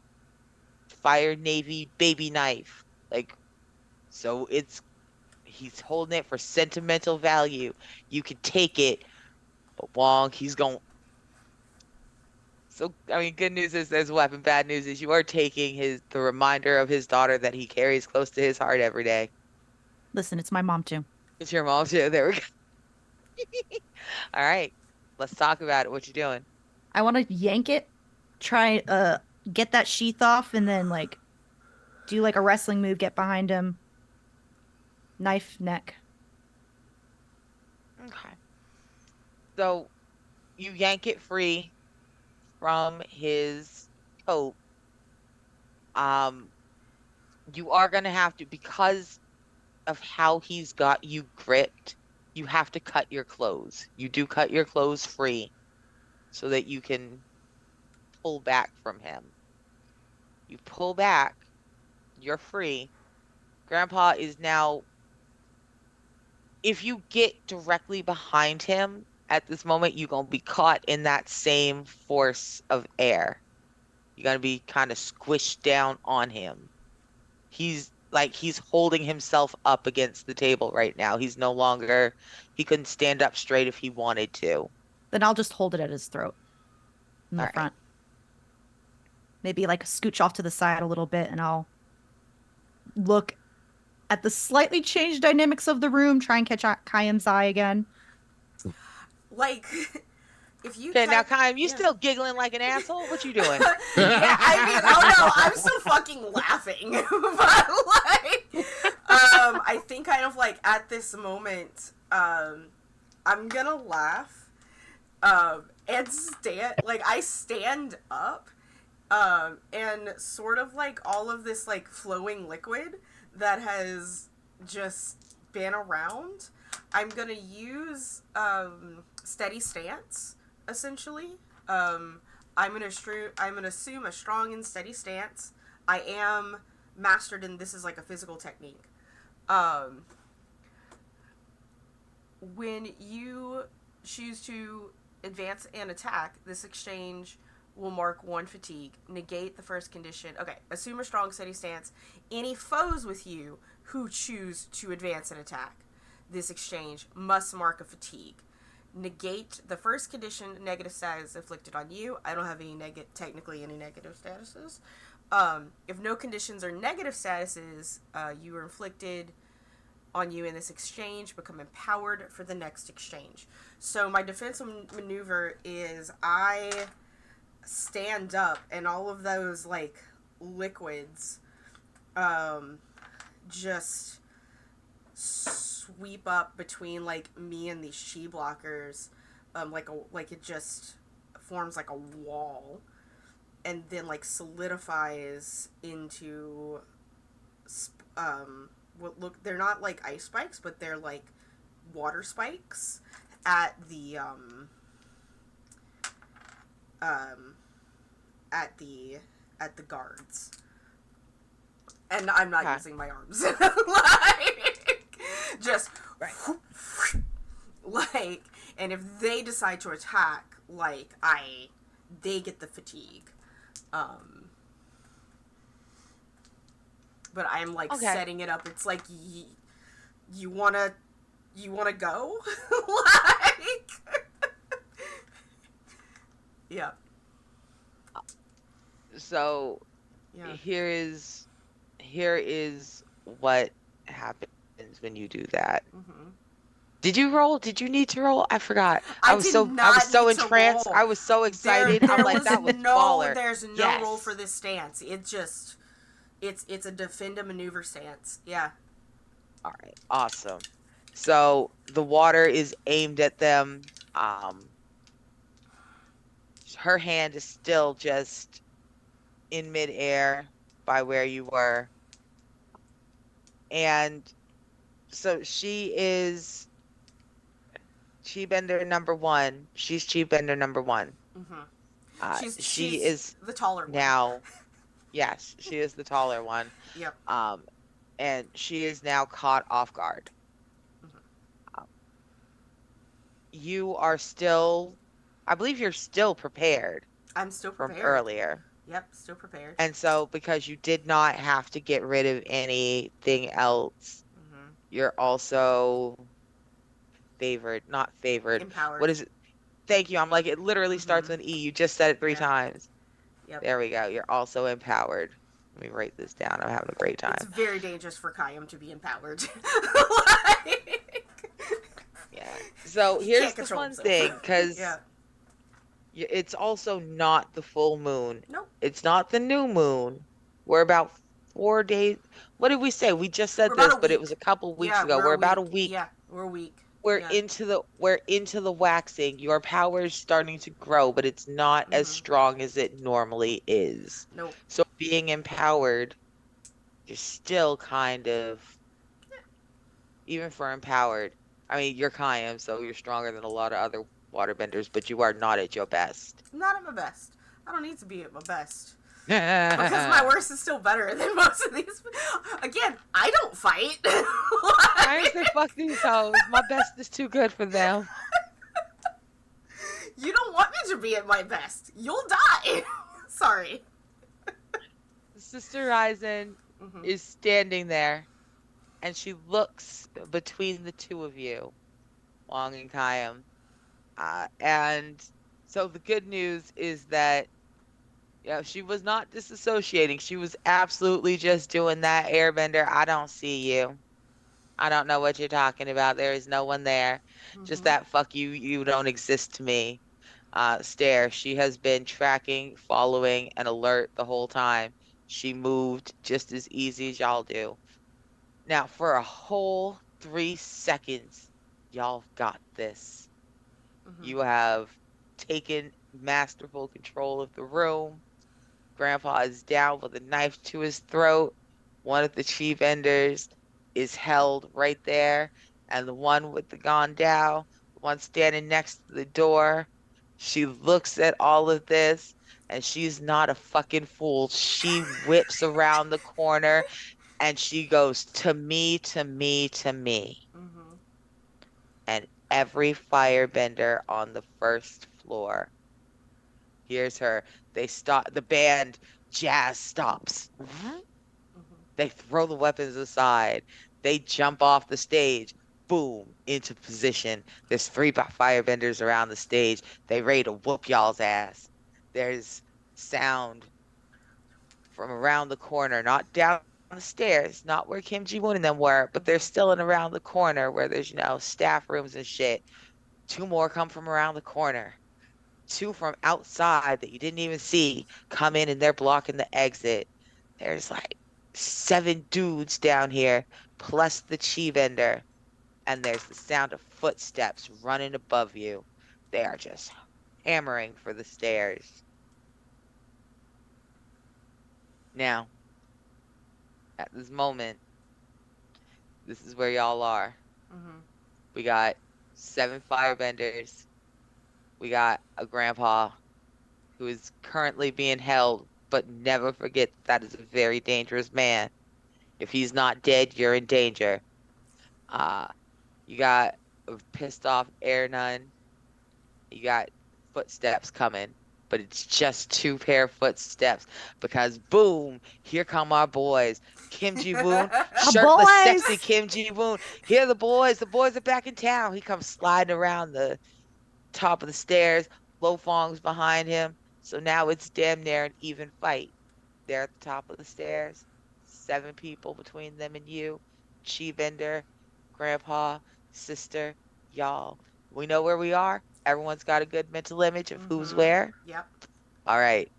Speaker 3: Fire Navy baby knife. Like, so he's holding it for sentimental value. You can take it, but Wong, he's going. So, I mean, good news is there's a weapon. Bad news is you are taking the reminder of his daughter that he carries close to his heart every day.
Speaker 2: Listen, it's my mom too.
Speaker 3: It's your mom too. There we go. All right, let's talk about it. What you doing?
Speaker 2: I want to yank it, try get that sheath off, and then like do like a wrestling move, get behind him, knife neck.
Speaker 3: Okay. So you yank it free from his coat. Um, you are gonna have to, because of how he's got you gripped, you have to cut your clothes. You do cut your clothes free so that you can pull back from him. You pull back, you're free. Grandpa is now, if you get directly behind him at this moment, you're going to be caught in that same force of air. You're going to be kind of squished down on him. He's holding himself up against the table right now. He couldn't stand up straight if he wanted to.
Speaker 2: Then I'll just hold it at his throat in
Speaker 3: All
Speaker 2: the
Speaker 3: right.
Speaker 2: front. Maybe like scooch off to the side a little bit, and I'll look at the slightly changed dynamics of the room, try and catch Kayam's eye again.
Speaker 1: Like, if you
Speaker 3: Okay, now,
Speaker 1: catch-
Speaker 3: Kyle, you
Speaker 1: yeah.
Speaker 3: still giggling like an asshole? What you doing?
Speaker 1: Yeah, I mean, oh no, I'm still fucking laughing. But like, I think kind of like at this moment, I'm gonna laugh, and I stand up, and sort of like all of this like flowing liquid that has just been around, I'm gonna use, steady stance, essentially. I'm gonna assume a strong and steady stance. I am mastered in this is like a physical technique. When you choose to advance and attack, this exchange will mark 1 fatigue. Negate the first condition. Okay, assume a strong, steady stance. Any foes with you who choose to advance and attack. this exchange must mark a fatigue. Negate the first condition negative status inflicted on you. I don't have any technically any negative statuses. If no conditions or negative statuses you are inflicted on you in this exchange, become empowered for the next exchange. So my defensive maneuver is I stand up and all of those like liquids just sweep up between like me and these chi blockers, like it just forms like a wall, and then like solidifies into what look, they're not like ice spikes, but they're like water spikes at the at the guards. And I'm not using my arms. Like, just like, and if they decide to attack, like they get the fatigue. But I'm like setting it up. It's like you wanna go, like, yeah.
Speaker 3: So here is what happens when you do that.
Speaker 1: Mm-hmm.
Speaker 3: Did you roll? Did you need to roll? I forgot. I was so entranced.
Speaker 1: Roll.
Speaker 3: I was so excited. I'm like, that was baller.
Speaker 1: There's no roll for this stance. It just it's a defend a maneuver stance. Yeah.
Speaker 3: All right. Awesome. So the water is aimed at them. Her hand is still just in midair by where you were. And so she is Chi Bender number 1. She's Chi Bender number 1.
Speaker 1: Mm-hmm.
Speaker 3: She is
Speaker 1: the taller one.
Speaker 3: Now. Yes, she is the taller one.
Speaker 1: Yep.
Speaker 3: And she is now caught off guard. Mm-hmm. You are still, I believe you're still prepared.
Speaker 1: I'm still prepared.
Speaker 3: From earlier.
Speaker 1: Yep, still prepared.
Speaker 3: And so, because you did not have to get rid of anything else, mm-hmm. You're also not favored.
Speaker 1: Empowered.
Speaker 3: What is it? Thank you. I'm like, it literally starts with an E. You just said it 3 times.
Speaker 1: Yep.
Speaker 3: There we go. You're also empowered. Let me write this down. I'm having a great time.
Speaker 1: It's very dangerous for Kayam to be empowered.
Speaker 3: Yeah. So here's the fun thing, because it's also not the full moon.
Speaker 1: Nope.
Speaker 3: It's not the new moon. We're about 4 days. What did we say? We just said this, but it was a couple weeks ago. We're about a week.
Speaker 1: Yeah, we're a week.
Speaker 3: We're into the waxing. Your power is starting to grow, but it's not as strong as it normally is.
Speaker 1: Nope.
Speaker 3: So being empowered, you're still kind of, even for empowered. I mean, you're Kayam, so you're stronger than a lot of other waterbenders, but you are not at your best.
Speaker 1: Not at my best. I don't need to be at my best. Because my worst is still better than most of these. Again, I don't fight.
Speaker 3: I say fuck these hoes. My best is too good for them.
Speaker 1: You don't want me to be at my best. You'll die. Sorry.
Speaker 3: Sister Ryzen is standing there, and she looks between the two of you, Wong and Kayam. And so the good news is that she was not disassociating. She was absolutely just doing that airbender. I don't see you. I don't know what you're talking about. There is no one there. Just that fuck you, you don't exist to me. Stare. She has been tracking, following, and alert the whole time. She moved just as easy as y'all do. Now, for a whole 3 seconds, y'all got this. You have taken masterful control of the room. Grandpa is down with a knife to his throat. One of the chi vendors is held right there. And the one with the Gondao, the one standing next to the door, she looks at all of this, and she's not a fucking fool. She whips around the corner, and she goes, to me, to me, to me. And every firebender on the first floor hears her. They stop. The band jazz stops. They throw the weapons aside. They jump off the stage. boom, into position. There's three firebenders around the stage. They ready to whoop y'all's ass. There's sound from around the corner, not down the stairs, not where Kim Ji-woon and them were, but they're still in around the corner where there's, staff rooms and shit. Two more come from around the corner. Two from outside that you didn't even see come in and they're blocking the exit. There's like 7 dudes down here, plus the chi vendor. And there's the sound of footsteps running above you. They are just hammering for the stairs. Now, at this moment, this is where y'all are.
Speaker 1: Mm-hmm.
Speaker 3: We got 7 firebenders. We got a grandpa who is currently being held, but never forget that is a very dangerous man. If he's not dead, you're in danger. You got a pissed off air nun. You got footsteps coming, but it's just 2 pair of footsteps because boom, here come our boys. Kim Ji-woon, shirtless,
Speaker 2: boys!
Speaker 3: sexy Kim Ji-woon. Here the boys. The boys are back in town. He comes sliding around the top of the stairs. Lo Fong's behind him. So now it's damn near an even fight. They're at the top of the stairs. 7 people between them and you. Chi vendor, grandpa, sister, y'all. We know where we are. Everyone's got a good mental image of who's where.
Speaker 1: Yep.
Speaker 3: All right.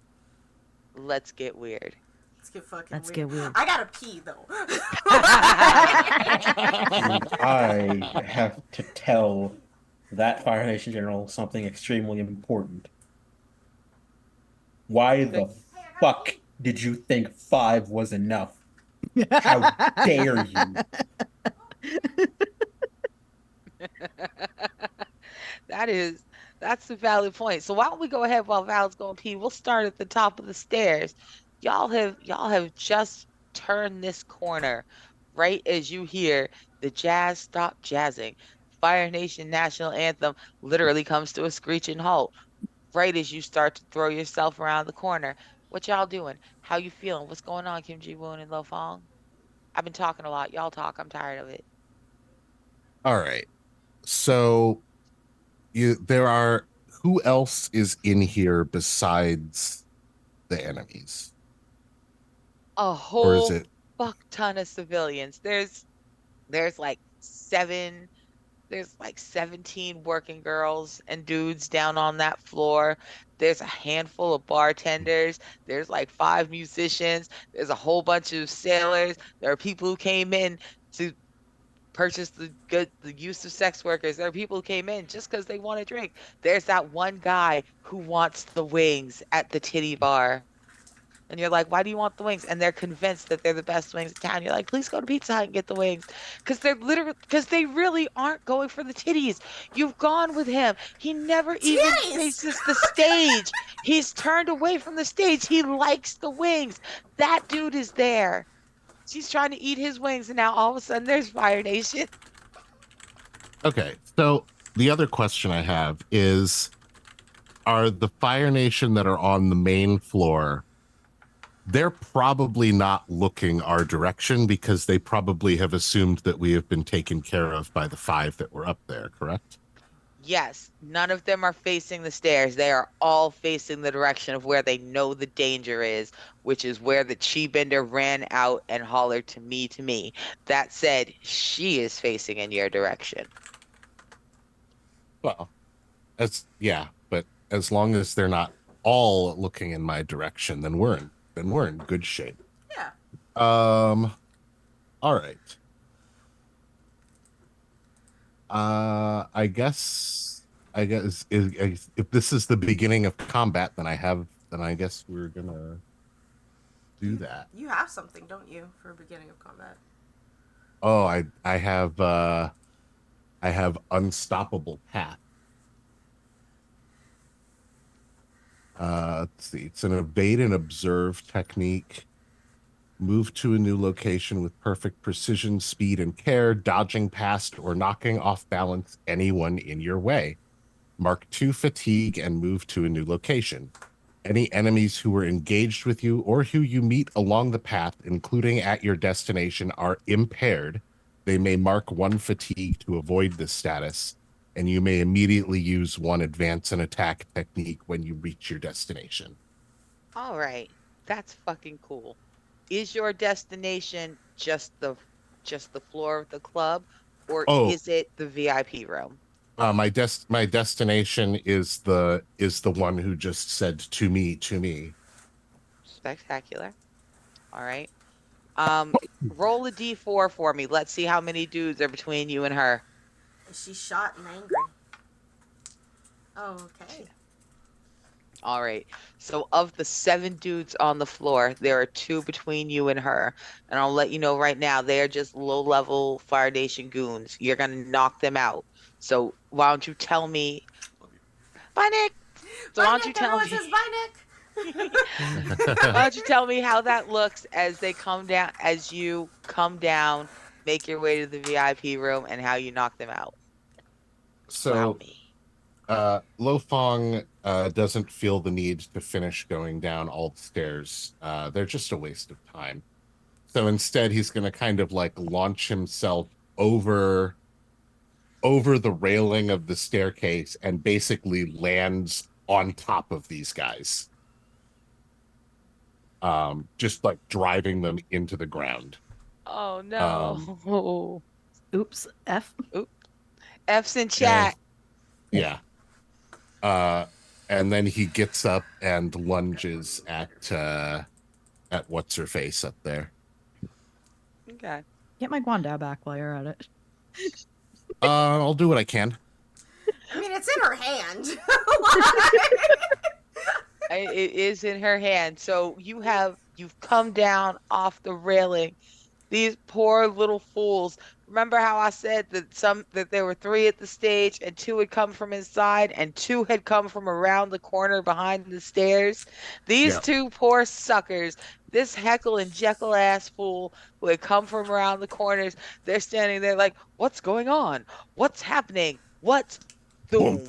Speaker 3: Let's get weird.
Speaker 1: Let's get fucking
Speaker 2: Let's
Speaker 1: weird.
Speaker 2: get weird.
Speaker 1: I gotta pee though.
Speaker 5: And I have to tell that Fire Nation General something extremely important. Why the fuck did you think 5 was enough? How dare you?
Speaker 3: That's a valid point. So why don't we go ahead while Val's going pee? We'll start at the top of the stairs. Y'all have just turned this corner right as you hear the jazz stop jazzing. Fire Nation national anthem literally comes to a screeching halt right as you start to throw yourself around the corner. What y'all doing? How you feeling? What's going on, Kim Ji-woon and Lo Fong? I've been talking a lot. Y'all talk. I'm tired of it.
Speaker 4: All right. So who else is in here besides the enemies?
Speaker 3: A
Speaker 4: Or is
Speaker 3: whole
Speaker 4: it
Speaker 3: fuck ton of civilians. There's like 17 working girls and dudes down on that floor. There's a handful of bartenders. There's like 5 musicians. There's a whole bunch of sailors. There are people who came in to purchase the use of sex workers. There are people who came in just because they want to drink. There's that one guy who wants the wings at the titty bar. And you're like, why do you want the wings? And they're convinced that they're the best wings in town. You're like, please go to Pizza Hut and get the wings. Because they really aren't going for the titties. You've gone with him. He never even faces the stage. He's turned away from the stage. He likes the wings. That dude is there. She's trying to eat his wings, and now all of a sudden there's Fire Nation.
Speaker 4: okay? So the other question I have is, are the Fire Nation that are on the main floor, they're probably not looking our direction because they probably have assumed that we have been taken care of by the 5 that were up there, correct?
Speaker 3: Yes, none of them are facing the stairs. They are all facing the direction of where they know the danger is, which is where the chi bender ran out and hollered to me. That said, she is facing in your direction.
Speaker 4: Well, but as long as they're not all looking in my direction, then we're in good shape.
Speaker 1: Yeah.
Speaker 4: All right. I guess if this is the beginning of combat, then I guess we're gonna do that.
Speaker 1: You have something, don't you, for beginning of combat?
Speaker 4: Oh, I have unstoppable path. Let's see. It's an evade and observe technique. Move to a new location with perfect precision, speed, and care, dodging past or knocking off balance anyone in your way. Mark 2 fatigue and move to a new location. Any enemies who were engaged with you or who you meet along the path, including at your destination, are impaired They may mark one fatigue to avoid this status, and you may immediately use one advance and attack technique when you reach your destination.
Speaker 3: All right. That's fucking cool. Is your destination just the floor of the club, or
Speaker 4: Oh,
Speaker 3: is it the VIP room?
Speaker 4: my destination is the one who just said to me.
Speaker 3: Spectacular. All right. Roll a d4 for me. Let's see how many dudes are between you and her.
Speaker 1: She's shot and angry. Okay.
Speaker 3: All right. So of the 7 dudes on the floor, there are 2 between you and her. And I'll let you know right now, they are just low-level Fire Nation goons. You're gonna knock them out. So why don't you tell me? Bye, Nick. So why
Speaker 1: Bye,
Speaker 3: don't you
Speaker 1: Nick.
Speaker 3: tell
Speaker 1: Everyone
Speaker 3: me?
Speaker 1: says bye, Nick.
Speaker 3: Why don't you tell me how that looks as they come down, as you come down, make your way to the VIP room, and how you knock them out? Wow
Speaker 4: So
Speaker 3: me.
Speaker 4: Lo Fong doesn't feel the need to finish going down all the stairs. They're just a waste of time. So instead, he's going to kind of like launch himself over the railing of the staircase and basically lands on top of these guys. Just like driving them into the ground.
Speaker 3: Oh no.
Speaker 2: Oops. F.
Speaker 3: Oop. F's in
Speaker 4: And
Speaker 3: chat.
Speaker 4: yeah. Uh, and then he gets up and lunges at what's her face up there.
Speaker 3: Okay.
Speaker 2: Get my Guandao back while you're at it.
Speaker 4: I'll do what I can.
Speaker 1: I mean, it's in her hand.
Speaker 3: It is in her hand. So you've come down off the railing. These poor little fools. Remember how I said that there were 3 at the stage and 2 had come from inside and 2 had come from around the corner behind the stairs? These
Speaker 4: Yeah.
Speaker 3: 2 poor suckers, this Heckle and Jekyll ass fool who had come from around the corners, they're standing there like, what's going on? What's happening? What? Boom.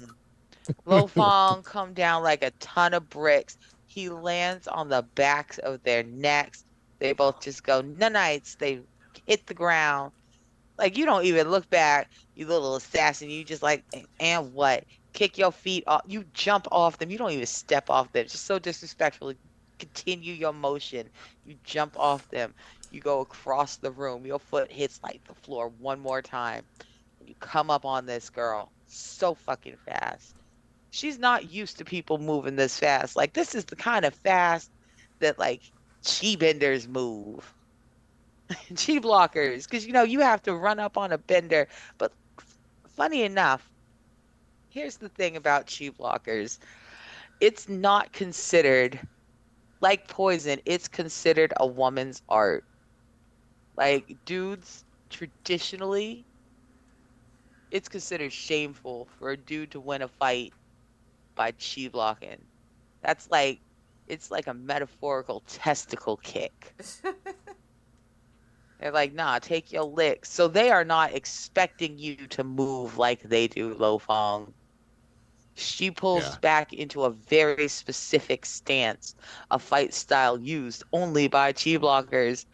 Speaker 3: Lo Fong come down like a ton of bricks. He lands on the backs of their necks. They both just go nanites. They hit the ground. Like you don't even look back, you little assassin. You just like, and what? Kick your feet off. You jump off them. You don't even step off them. Just so disrespectful. Continue your motion. You jump off them. You go across the room. Your foot hits like the floor one more time. You come up on this girl so fucking fast. She's not used to people moving this fast. Like this is the kind of fast that like chi benders move. Chi blockers, because you have to run up on a bender. But funny enough, here's the thing about chi blockers. It's not considered like poison, it's considered a woman's art. Like dudes traditionally, it's considered shameful for a dude to win a fight by chi blocking. That's like it's like a metaphorical testicle kick. They're like, nah, take your licks. So they are not expecting you to move like they do, Lo Fong. She pulls back into a very specific stance, a fight style used only by chi blockers.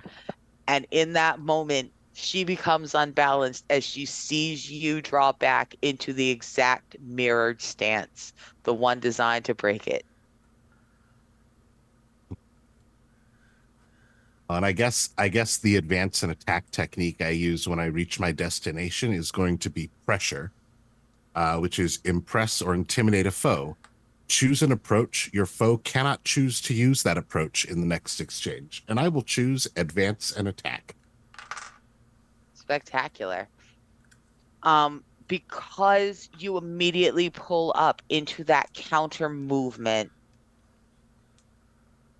Speaker 3: And in that moment, she becomes unbalanced as she sees you draw back into the exact mirrored stance, the one designed to break it.
Speaker 4: And I guess the advance and attack technique I use when I reach my destination is going to be pressure, which is impress or intimidate a foe. Choose an approach. Your foe cannot choose to use that approach in the next exchange. And I will choose advance and attack.
Speaker 3: Spectacular. Because you immediately pull up into that counter movement,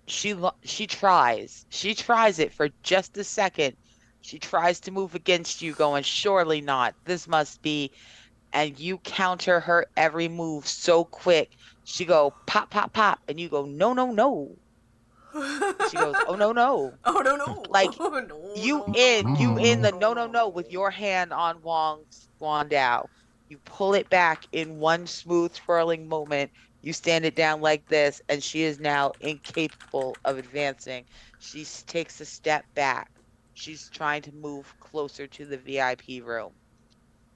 Speaker 3: she tries it for just a second. She tries to move against you, going, surely not. This must be. And you counter her every move so quick. She go pop, pop, pop, and you go no, no, no. She goes, oh no, no.
Speaker 1: Oh no no!
Speaker 3: Like
Speaker 1: Oh, no,
Speaker 3: you
Speaker 1: no,
Speaker 3: in
Speaker 1: no,
Speaker 3: the
Speaker 1: no,
Speaker 3: no, no, no with your hand on Wong's Guandao. You pull it back in one smooth twirling moment. You stand it down like this, and she is now incapable of advancing. She takes a step back. She's trying to move closer to the VIP room.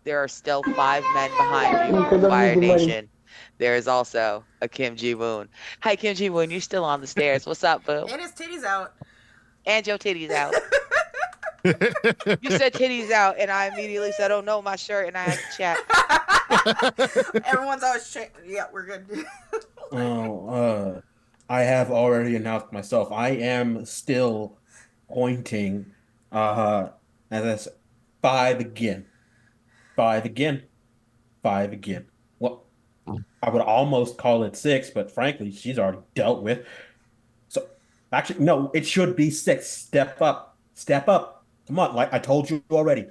Speaker 3: There are still 5 men behind you, Fire Nation. There is also a Kim Ji Woon. Hi, Kim Ji Woon. You're still on the stairs. What's up, boo?
Speaker 1: And his titties out.
Speaker 3: And your titties out. You said titties out, and I immediately said, "Oh no, my shirt," and I had to check.
Speaker 1: Everyone's always yeah, we're good.
Speaker 5: Oh, I have already announced myself. I am still pointing. As I said, five again, five again, five again. Well, I would almost call it six, but frankly, she's already dealt with. So, actually, no, it should be six. Step up, step up. Come on, like I told you already.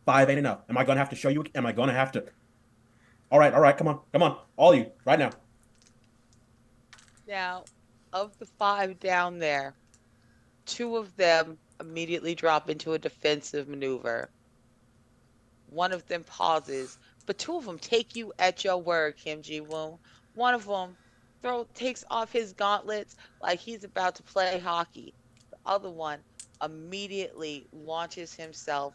Speaker 5: Five ain't enough. Am I gonna have to show you? Am I gonna have to? All right, come on, all of you, right now.
Speaker 3: Now, of the 5 down there, 2 of them immediately drop into a defensive maneuver. One of them pauses, but 2 of them take you at your word, Kim Ji Woon. One of them takes off his gauntlets like he's about to play hockey. The other one immediately launches himself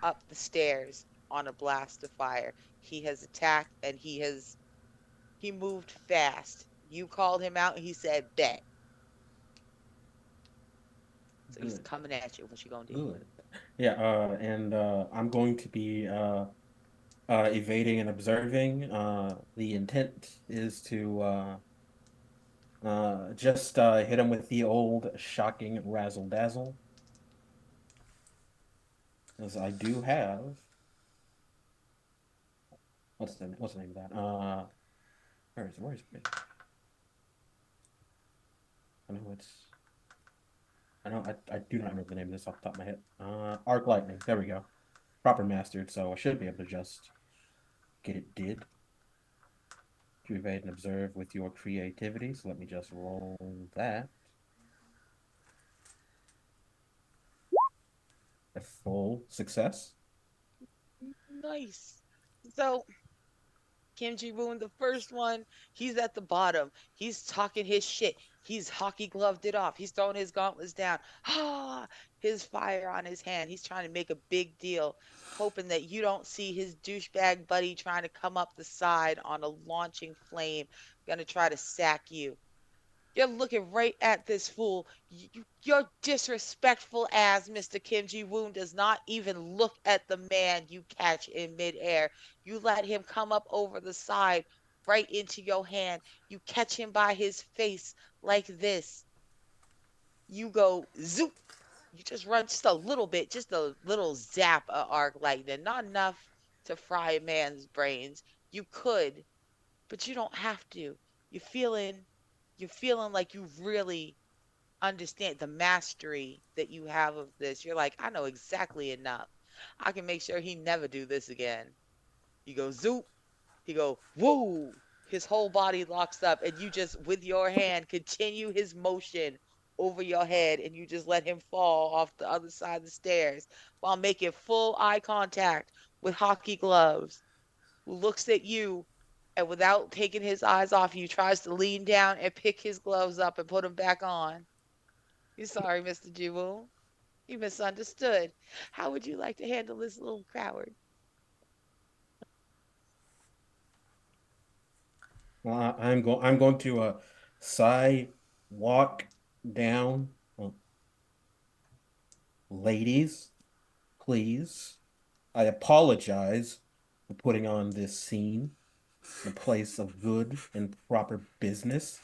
Speaker 3: up the stairs on a blast of fire. He has attacked and he moved fast. You called him out and he said bet. So he's
Speaker 5: Good,
Speaker 3: coming at you. What you gonna do?
Speaker 5: good. Yeah, and I'm going to be evading and observing. The intent is to just hit him with the old shocking razzle dazzle, as I do have. What's the name of that? Where is it? Where is it? I know it's. I do not remember the name of this off the top of my head. Arc Lightning. There we go. Proper mastered, so I should be able to just get it did. To evade and observe with your creativity. So let me just roll that. A full success.
Speaker 3: Nice. So Kim Ji Woon, the first one, he's at the bottom. He's talking his shit. He's hockey gloved it off. He's throwing his gauntlets down. Ah, his fire on his hand. He's trying to make a big deal, hoping that you don't see his douchebag buddy trying to come up the side on a launching flame, gonna try to sack you. You're looking right at this fool. Your disrespectful ass, Mr. Kim Ji Woon, does not even look at the man you catch in midair. You let him come up over the side right into your hand. You catch him by his face like this. You go zoop. You just run just a little bit, just a little zap of arc lightning. Not enough to fry a man's brains. You could, but you don't have to. You're feeling you're feeling like you really understand the mastery that you have of this. You're like, I know exactly enough. I can make sure he never do this again. You go zoop, he go woo. His whole body locks up, and you just with your hand continue his motion over your head, and you just let him fall off the other side of the stairs while making full eye contact with hockey gloves, who looks at you and without taking his eyes off you tries to lean down and pick his gloves up and put them back on. You sorry, Mr. Jewel. You misunderstood. How would you like to handle this little coward?
Speaker 5: I'm going to walk down. Ladies, please. I apologize for putting on this scene in a place of good and proper business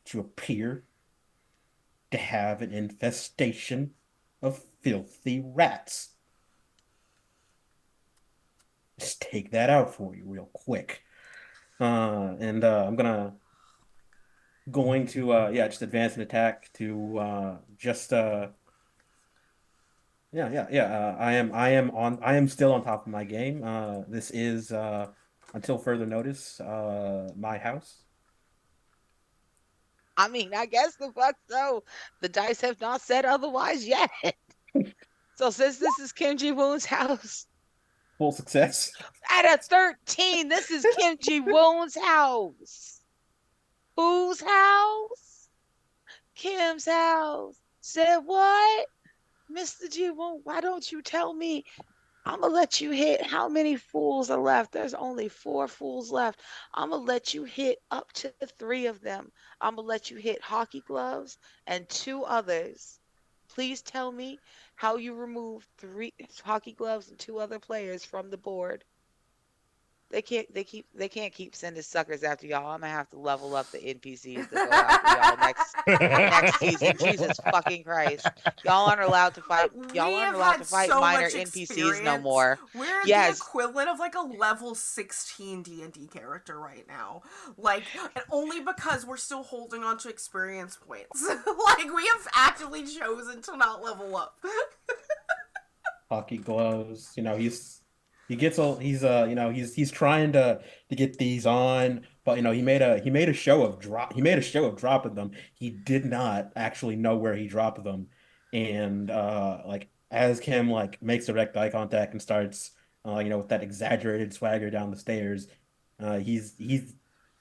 Speaker 5: to appear to have an infestation of filthy rats. Just take that out for you real quick. And I'm going to just advance an attack to I am still on top of my game. This is until further notice my house.
Speaker 3: I mean, I guess the fuck so. The dice have not said otherwise yet. So since this is Kim Ji Woon's house,
Speaker 5: Full success.
Speaker 3: at a 13, this is Kim Ji Woon's house. Whose house? Kim's house. Said what? Mr. G, why don't you tell me? I'm gonna let you hit how many fools are left. There's only 4 fools left. I'm gonna let you hit up to 3 of them. I'm gonna let you hit hockey gloves and 2 others. Please tell me how you remove 3 hockey gloves and 2 other players from the board. They can't keep sending suckers after y'all. I'm gonna have to level up the NPCs that go after y'all next season. Jesus fucking Christ. Y'all aren't allowed to fight
Speaker 1: We have had so
Speaker 3: minor
Speaker 1: much
Speaker 3: NPCs no
Speaker 1: experience.
Speaker 3: more.
Speaker 1: We're the
Speaker 3: Yes.
Speaker 1: equivalent of like a level 16 D&D character right now. Like, and only because we're still holding on to experience points. Like, we have actively chosen to not level up.
Speaker 5: Hockey gloves. He's trying to get these on, but he made a show of dropping them. He did not actually know where he dropped them, and like as Kim like makes direct eye contact and starts with that exaggerated swagger down the stairs, he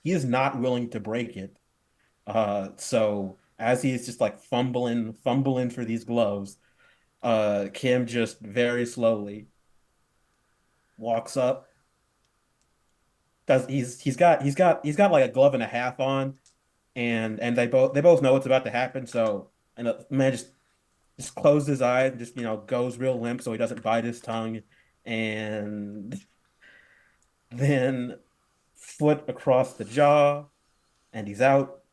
Speaker 5: is not willing to break it. So as he is just like fumbling for these gloves, Kim just very slowly walks up. Does he's got like a glove and a half on, and they both know what's about to happen. So and the man just closed his eyes and just goes real limp so he doesn't bite his tongue, and then foot across the jaw, and he's out.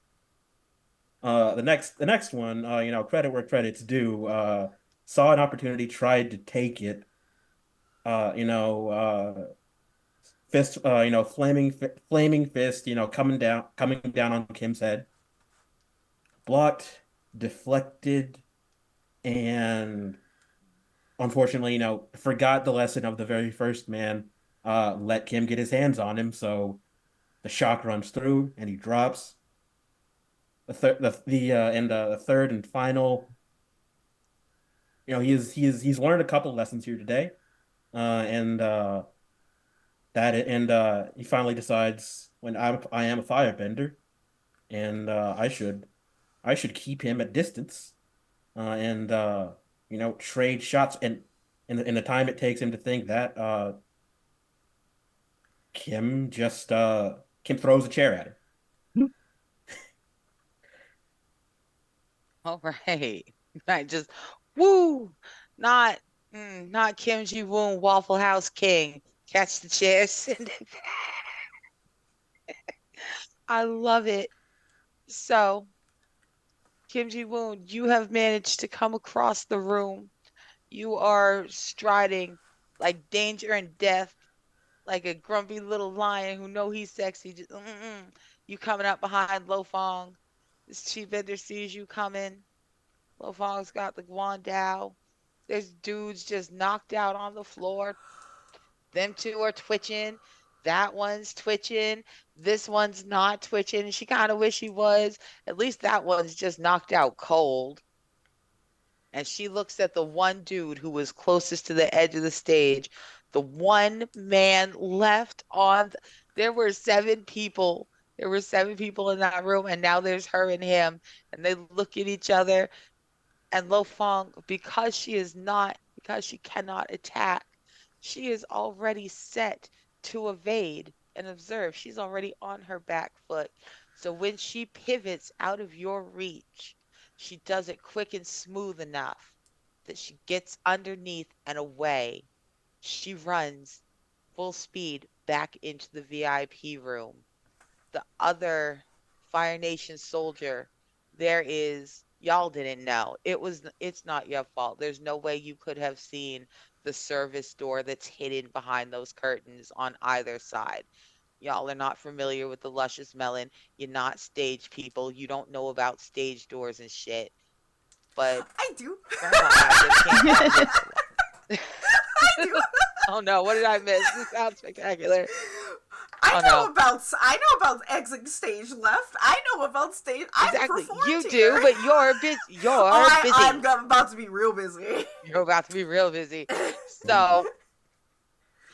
Speaker 5: The next one, credit where credit's due. Saw an opportunity, tried to take it. Fist, flaming fist, coming down on Kim's head, blocked, deflected, and unfortunately, forgot the lesson of the very first man. Let Kim get his hands on him, so the shock runs through and he drops. The third and final, he's learned a couple lessons here today, and he finally decides when I am a firebender, and I should keep him at distance, and trade shots, and in the time it takes him to think that, Kim throws a chair at him.
Speaker 3: All right. Right. Just woo. Not not Kim Ji Woon Waffle House King. Catch the chair, send it back. I love it. So, Kim Ji Woon, you have managed to come across the room. You are striding like danger and death, like a grumpy little lion who know he's sexy. Just, You coming up behind Lo Fong. This chief vendor sees you coming. Lo Fong's got the Guandao. There's dudes just knocked out on the floor. Them 2 are twitching. That one's twitching. This one's not twitching. She kind of wish he was. At least that one's just knocked out cold. And she looks at the one dude who was closest to the edge of the stage. The one man left on. There were 7 people. There were 7 people in that room, and now there's her and him. And they look at each other. And Lo Fong, because she cannot attack, she is already set to evade and observe. She's already on her back foot. So when she pivots out of your reach, she does it quick and smooth enough that she gets underneath and away. She runs full speed back into the VIP room. The other Fire Nation soldier, y'all didn't know. It's not your fault. There's no way you could have seen the service door that's hidden behind those curtains on either side. Y'all are not familiar with the luscious melon. You're not stage people. You don't know about stage doors and shit. But
Speaker 1: I do.
Speaker 3: Grandma can't
Speaker 1: I do.
Speaker 3: Oh no, what did I miss? This sounds spectacular.
Speaker 1: I know about exit stage left. I know about stage.
Speaker 3: Exactly. You
Speaker 1: here.
Speaker 3: do, but you're busy. Busy.
Speaker 1: I'm about to be real busy.
Speaker 3: You're about to be real busy. So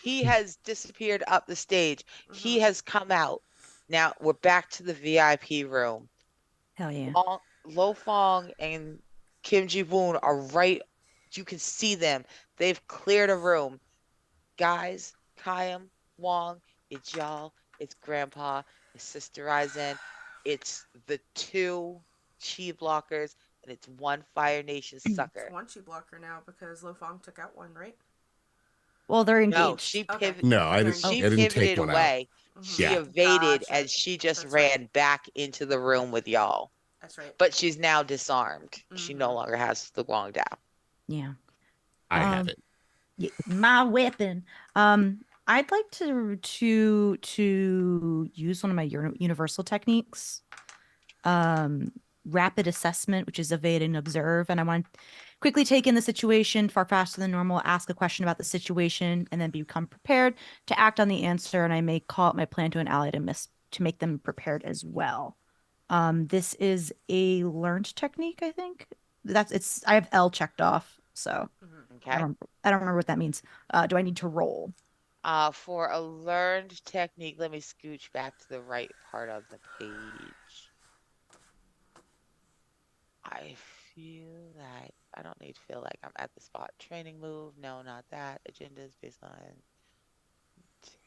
Speaker 3: he has disappeared up the stage. He has come out. Now we're back to the VIP room.
Speaker 2: Hell yeah.
Speaker 3: Lo Fong and Kim Ji Woon are right You can see them. They've cleared a room. Guys, Kayam, Wong, it's y'all, it's Grandpa, it's Sister Ryzen, it's the 2 chi blockers, and it's 1 Fire Nation
Speaker 1: It's
Speaker 3: sucker.
Speaker 1: one chi blocker now because Lo Fong took out one, right?
Speaker 2: Well, they're
Speaker 3: No,
Speaker 2: engaged.
Speaker 3: she
Speaker 1: Okay.
Speaker 3: pivoted.
Speaker 4: No, I
Speaker 1: They're
Speaker 4: didn't.
Speaker 3: She
Speaker 4: I didn't take
Speaker 3: pivoted
Speaker 4: one out.
Speaker 3: away.
Speaker 1: Mhm.
Speaker 3: She
Speaker 4: Yeah.
Speaker 3: evaded,
Speaker 1: Gotcha.
Speaker 3: and she just
Speaker 1: That's
Speaker 3: ran
Speaker 1: right.
Speaker 3: back into the room with y'all.
Speaker 1: That's right.
Speaker 3: But she's now disarmed. She no
Speaker 1: Mhm.
Speaker 3: longer has the Guang Dao.
Speaker 2: Yeah.
Speaker 4: I have it.
Speaker 2: My weapon. I'd like to use one of my universal techniques. Rapid assessment, which is evade and observe, and I want to quickly take in the situation far faster than normal, ask a question about the situation, and then become prepared to act on the answer. And I may call out my plan to an ally to make them prepared as well. This is a learned technique, I think. I have L checked off, so
Speaker 1: Mhm.
Speaker 3: Okay.
Speaker 2: I don't remember what that means. Do I need to roll?
Speaker 3: For a learned technique, let me scooch back to the right part of the page. I feel like I don't need to feel like I'm at the spot. Training move, no, not that. Agendas, baseline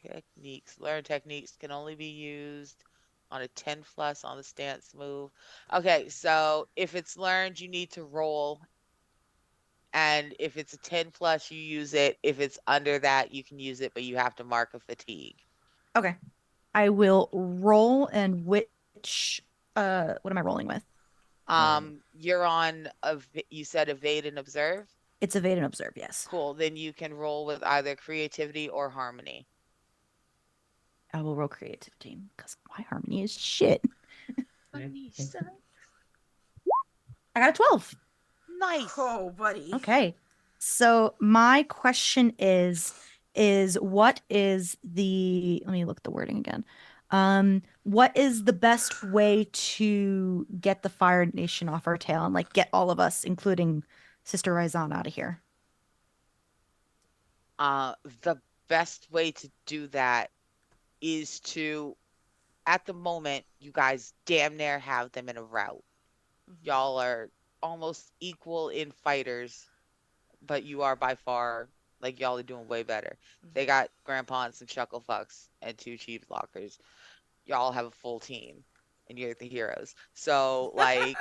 Speaker 3: techniques. Learned techniques can only be used on a 10 plus on the stance move. Okay, so if it's learned, you need to roll. And if it's a 10 plus, you use it. If it's under that, you can use it, but you have to mark a fatigue.
Speaker 2: Okay. I will roll, and what am I rolling with?
Speaker 3: You're on you said evade and observe?
Speaker 2: It's evade and observe, yes.
Speaker 3: Cool. Then you can roll with either creativity or harmony.
Speaker 2: I will roll creativity because my harmony is shit.
Speaker 3: Harmony sucks.
Speaker 2: I got a 12.
Speaker 3: Nice.
Speaker 1: Oh, buddy.
Speaker 2: Okay. So my question is what is let me look at the wording again. What is the best way to get the Fire Nation off our tail and like get all of us, including Sister Raizan, out of here?
Speaker 3: The best way to do that is to, at the moment, you guys damn near have them in a rout.
Speaker 1: Mhm.
Speaker 3: Y'all are almost equal in fighters, but you are by far, like, y'all are doing way better. They got Grandpa and some Shuckle Fucks and 2 Chiefs Lockers. Y'all have a full team, and you're the heroes. So, like,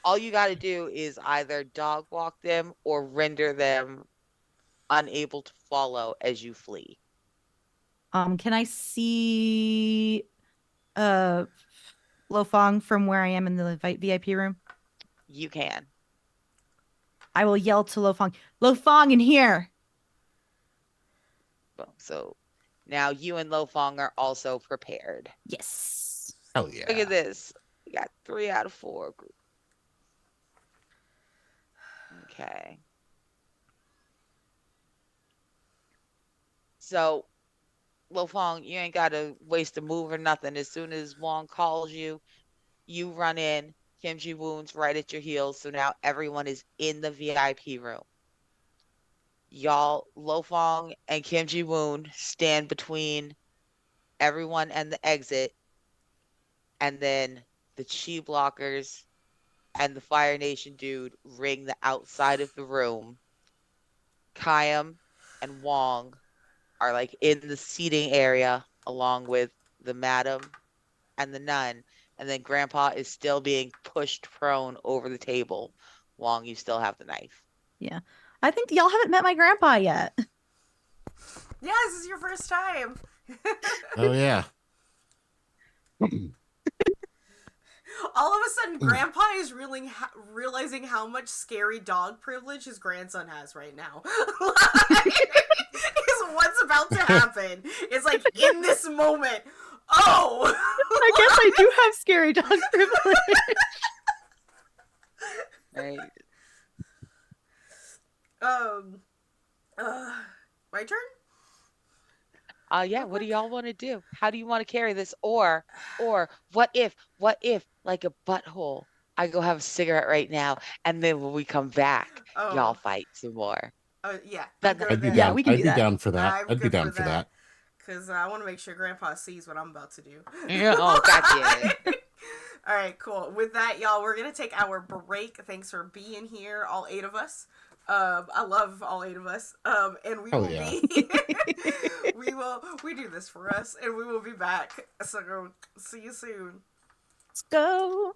Speaker 3: all you got to do is either dog walk them or render them unable to follow as you flee.
Speaker 2: Can I see Lo Fong from where I am in the VIP room?
Speaker 3: You can.
Speaker 2: I will yell to Lo Fong, Lo Fong in here.
Speaker 3: Boom. So now you and Lo Fong are also prepared.
Speaker 2: Yes.
Speaker 4: Hell yeah.
Speaker 3: Look at this. We got 3 out of 4. Okay. So, Lo Fong, you ain't got to waste a move or nothing. As soon as Wong calls you, you run in. Kim Ji Woon's right at your heels. So now everyone is in the VIP room. Y'all, Lo Fong and Kim Ji Woon stand between everyone and the exit. And then the chi blockers and the Fire Nation dude ring the outside of the room. Kayam and Wong are like in the seating area along with the madam and the nun. And then Grandpa is still being pushed prone over the table. Wong, you still have the knife.
Speaker 2: Yeah. I think y'all haven't met my grandpa yet.
Speaker 1: Yeah, this is your first time.
Speaker 4: Oh yeah.
Speaker 1: All of a sudden, Grandpa is realizing how much scary dog privilege his grandson has right now. Is what's about to happen. It's like in this moment. Oh,
Speaker 2: I guess I do have scary dog privilege.
Speaker 3: Right.
Speaker 1: My turn.
Speaker 3: Yeah, what do y'all want to do? How do you want to carry this? Or what if, like a butthole, I go have a cigarette right now, and then when we come back, y'all fight some more.
Speaker 1: Yeah,
Speaker 3: That-
Speaker 1: I'm good
Speaker 4: I'd
Speaker 1: with
Speaker 4: be
Speaker 1: that.
Speaker 2: Yeah,
Speaker 4: down.
Speaker 2: we can
Speaker 4: I'd
Speaker 2: do
Speaker 4: be
Speaker 2: that.
Speaker 4: down for that.
Speaker 1: I'm
Speaker 4: I'd be
Speaker 1: good
Speaker 4: down
Speaker 1: with
Speaker 4: for that.
Speaker 1: Because I want to make sure Grandpa sees what I'm about to do.
Speaker 3: Oh, gotcha.
Speaker 1: All right, cool. With that, y'all, we're going to take our break. Thanks for being here, all 8 of us, I love all 8 of us. And we
Speaker 4: Oh,
Speaker 1: will
Speaker 4: yeah.
Speaker 1: be we do this for us, and we will be back. So see you soon.
Speaker 2: Let's go.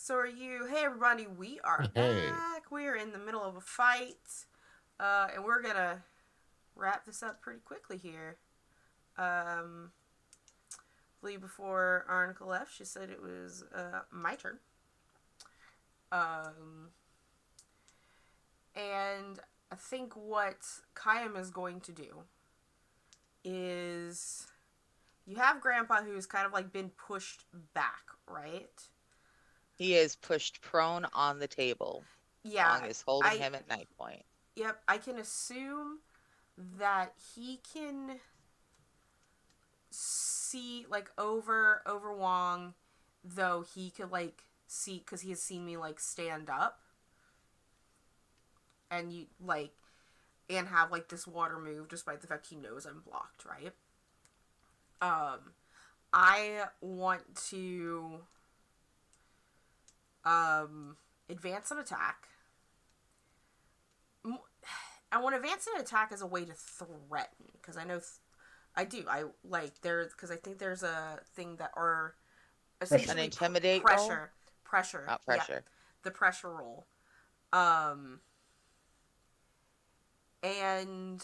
Speaker 1: So are you? Hey everybody, we are
Speaker 4: Hey.
Speaker 1: back. We are in the middle of a fight, and we're gonna wrap this up pretty quickly here. I believe before Arnica left, she said it was my turn. Um, and I think what Kayam is going to do is you have Grandpa who's kind of like been pushed back, right?
Speaker 3: He is pushed prone on the table.
Speaker 1: Yeah,
Speaker 3: Wong is holding him at knife point.
Speaker 1: Yep, I can assume that he can see like over Wong, though he could like see because he has seen me like stand up and you like and have like this water move despite the fact he knows I'm blocked, right? I want to advance an attack. I want to advance an attack as a way to threaten because I know I do. I like there because I think there's a thing that or essentially
Speaker 3: An intimidate
Speaker 1: pressure,
Speaker 3: roll?
Speaker 1: pressure,
Speaker 3: Not pressure.
Speaker 1: Yeah, the pressure roll, and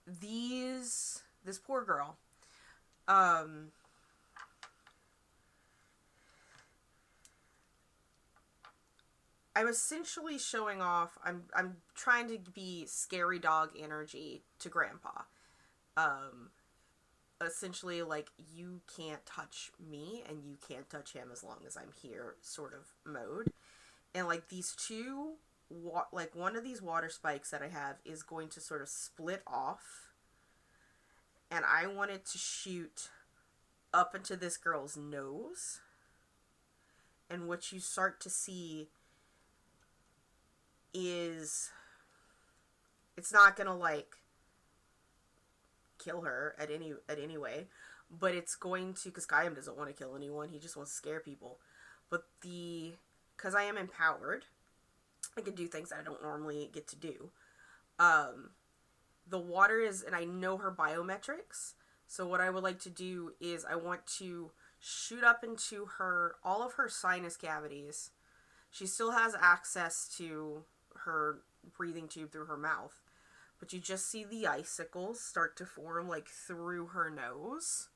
Speaker 1: this poor girl, I'm essentially showing off. I'm trying to be scary dog energy to Grandpa. Essentially like you can't touch me and you can't touch him as long as I'm here sort of mode. And like these two like one of these water spikes that I have is going to sort of split off and I want it to shoot up into this girl's nose. And what you start to see is it's not gonna like kill her at any way, but it's going to because Kayam doesn't want to kill anyone. He just wants to scare people. But because I am empowered, I can do things that I don't normally get to do. The water is, and I know her biometrics. So what I would like to do is I want to shoot up into all of her sinus cavities. She still has access to her breathing tube through her mouth. But you just see the icicles start to form like through her nose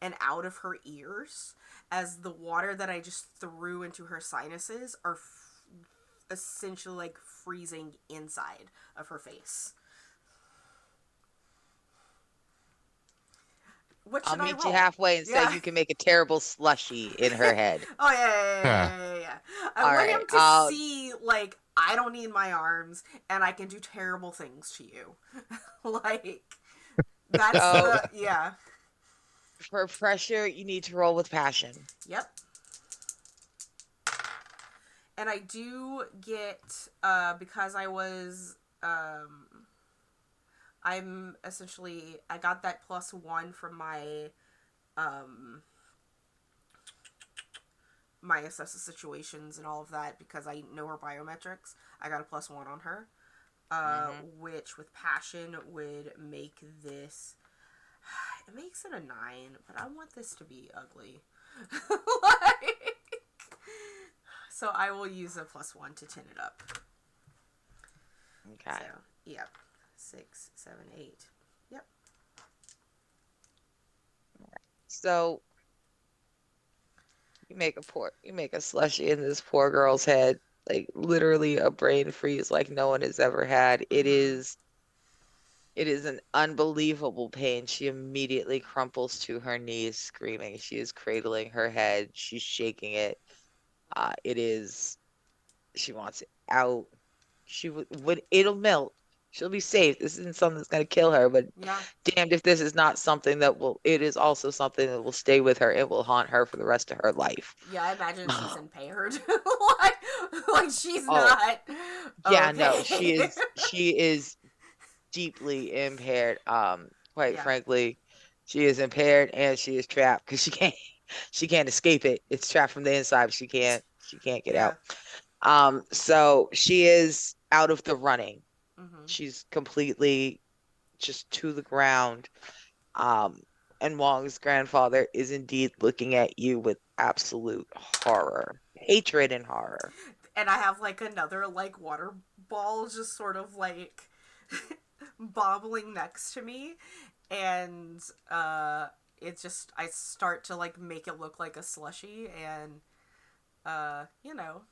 Speaker 1: and out of her ears as the water that I just threw into her sinuses are essentially like freezing inside of her face.
Speaker 3: I'll meet you halfway and say you can make a terrible slushy in her head.
Speaker 1: Oh yeah. I want him to see like I don't need my arms and I can do terrible things to you. Like that's yeah.
Speaker 3: For pressure, you need to roll with passion.
Speaker 1: Yep. And I do get because I was I'm essentially I got that +1 from my my assess the situations and all of that because I know her biometrics. I got a +1 on her. Which with passion would make this it makes it a 9, but I want this to be ugly. Like, so I will use a +1 to tin it up.
Speaker 3: Okay.
Speaker 1: So, yep. 6, 7, 8. Yep.
Speaker 3: So you make a slushy in this poor girl's head, like literally a brain freeze like no one has ever had. It is an unbelievable pain. She immediately crumples to her knees screaming. She is cradling her head. She's shaking it. She wants it out. When it'll melt. She'll be safe. This isn't something that's going to kill her, but
Speaker 1: yeah.
Speaker 3: Damned if this is not something it is also something that will stay with her. It will haunt her for the rest of her life.
Speaker 1: Yeah, I imagine she's impaired. like she's not.
Speaker 3: Yeah,
Speaker 1: okay.
Speaker 3: no, she is deeply impaired. Quite frankly, she is impaired and she is trapped because she can't escape it. It's trapped from the inside, but she can't get out. So she is out of the running. She's completely just to the ground. And Wong's grandfather is indeed looking at you with absolute horror, hatred, and horror.
Speaker 1: And I have like another like water ball just sort of like bobbling next to me, and it just I start to like make it look like a slushy, and you know,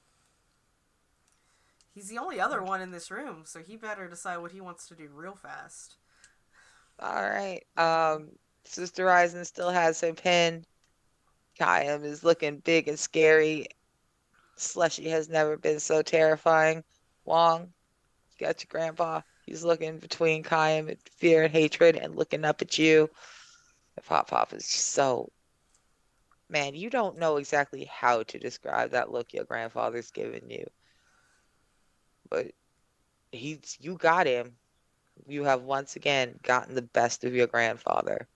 Speaker 1: he's the only other one in this room, so he better decide what he wants to do real fast.
Speaker 3: All right. Sister Ryzen still has her pin. Kayam is looking big and scary. Slushy has never been so terrifying. Wong, you got your grandpa. He's looking between Kayam and fear and hatred and looking up at you. And Pop Pop is so, man, you don't know exactly how to describe that look your grandfather's given you. But you got him. You have once again gotten the best of your grandfather.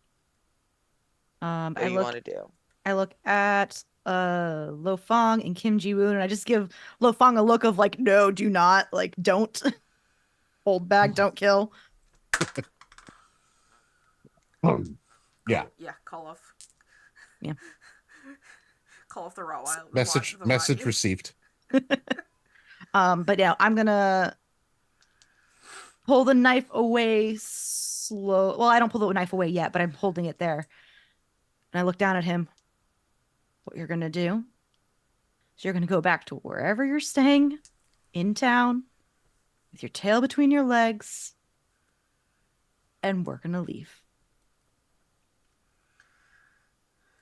Speaker 3: What
Speaker 2: I
Speaker 3: do you want
Speaker 2: look
Speaker 3: to do?
Speaker 2: I look at Lo Fong and Kim Ji Woon, and I just give Lo Fong a look of like, no, do not, like, don't hold back, don't kill.
Speaker 4: Yeah.
Speaker 1: Yeah, call off.
Speaker 2: Yeah.
Speaker 1: Call off the Rottweiler.
Speaker 4: Message received.
Speaker 2: But yeah, I'm gonna pull the knife away slow. Well, I don't pull the knife away yet, but I'm holding it there. And I look down at him. What you're gonna do is you're gonna go back to wherever you're staying in town with your tail between your legs, and we're gonna leave.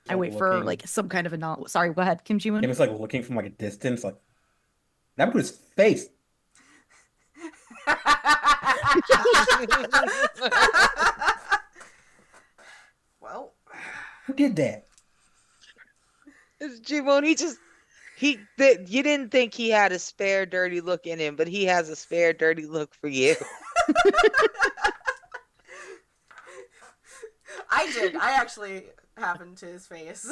Speaker 2: I
Speaker 5: Like
Speaker 2: wait for
Speaker 5: looking.
Speaker 2: like some kind of a Sorry, go ahead, Kim Ji
Speaker 5: Kim
Speaker 2: Woon.
Speaker 5: is like looking from like a distance, like that was his face.
Speaker 1: Well,
Speaker 5: Who did that?
Speaker 3: It's Jimon. You didn't think he had a spare dirty look in him, but he has a spare dirty look for you.
Speaker 1: I did. I actually happened to his face.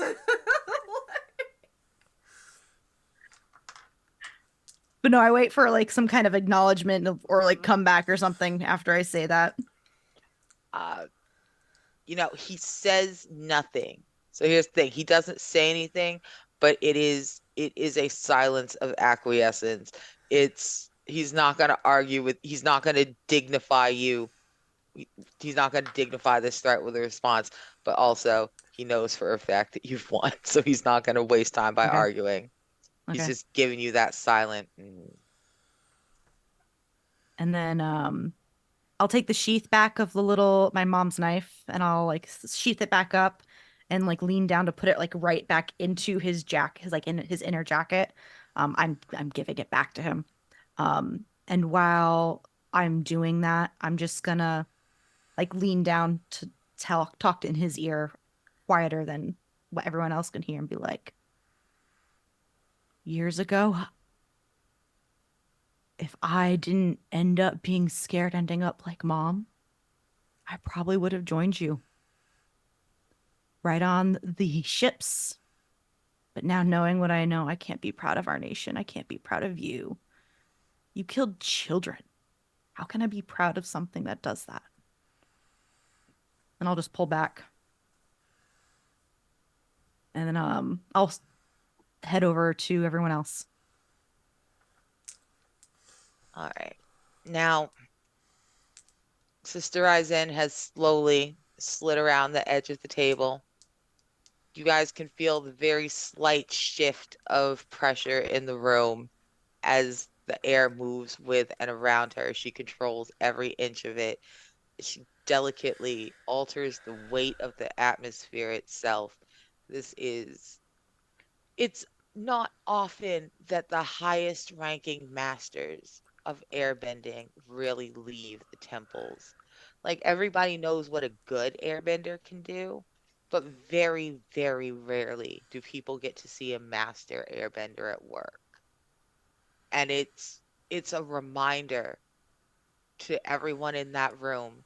Speaker 2: But no, I wait for like some kind of acknowledgement or like comeback or something after I say that.
Speaker 3: He says nothing. So here's the thing. He doesn't say anything, but it is a silence of acquiescence. He's not gonna argue with he's not gonna dignify you. He's not gonna dignify this threat with a response, but also he knows for a fact that you've won, so he's not gonna waste time by
Speaker 2: Okay.
Speaker 3: arguing. He's
Speaker 2: Okay.
Speaker 3: just giving you that silent.
Speaker 2: And then I'll take the sheath back of my mom's knife and I'll like sheath it back up and like lean down to put it like right back into his his like in his inner jacket. I'm giving it back to him. And while I'm doing that, I'm just gonna like lean down to talk in his ear quieter than what everyone else can hear and be like, years ago, if I didn't end up being scared ending up like mom, I probably would have joined you right on the ships. But now knowing what I know, I can't be proud of our nation. I can't be proud of you. You killed children. How can I be proud of something that does that? And I'll just pull back. And then I'll head over to everyone else.
Speaker 3: All right. Now, Sister Aizen has slowly slid around the edge of the table. You guys can feel the very slight shift of pressure in the room as the air moves with and around her. She controls every inch of it. She delicately alters the weight of the atmosphere itself. It's not often that the highest ranking masters of airbending really leave the temples. Like everybody knows what a good airbender can do, but very, very rarely do people get to see a master airbender at work. And it's a reminder to everyone in that room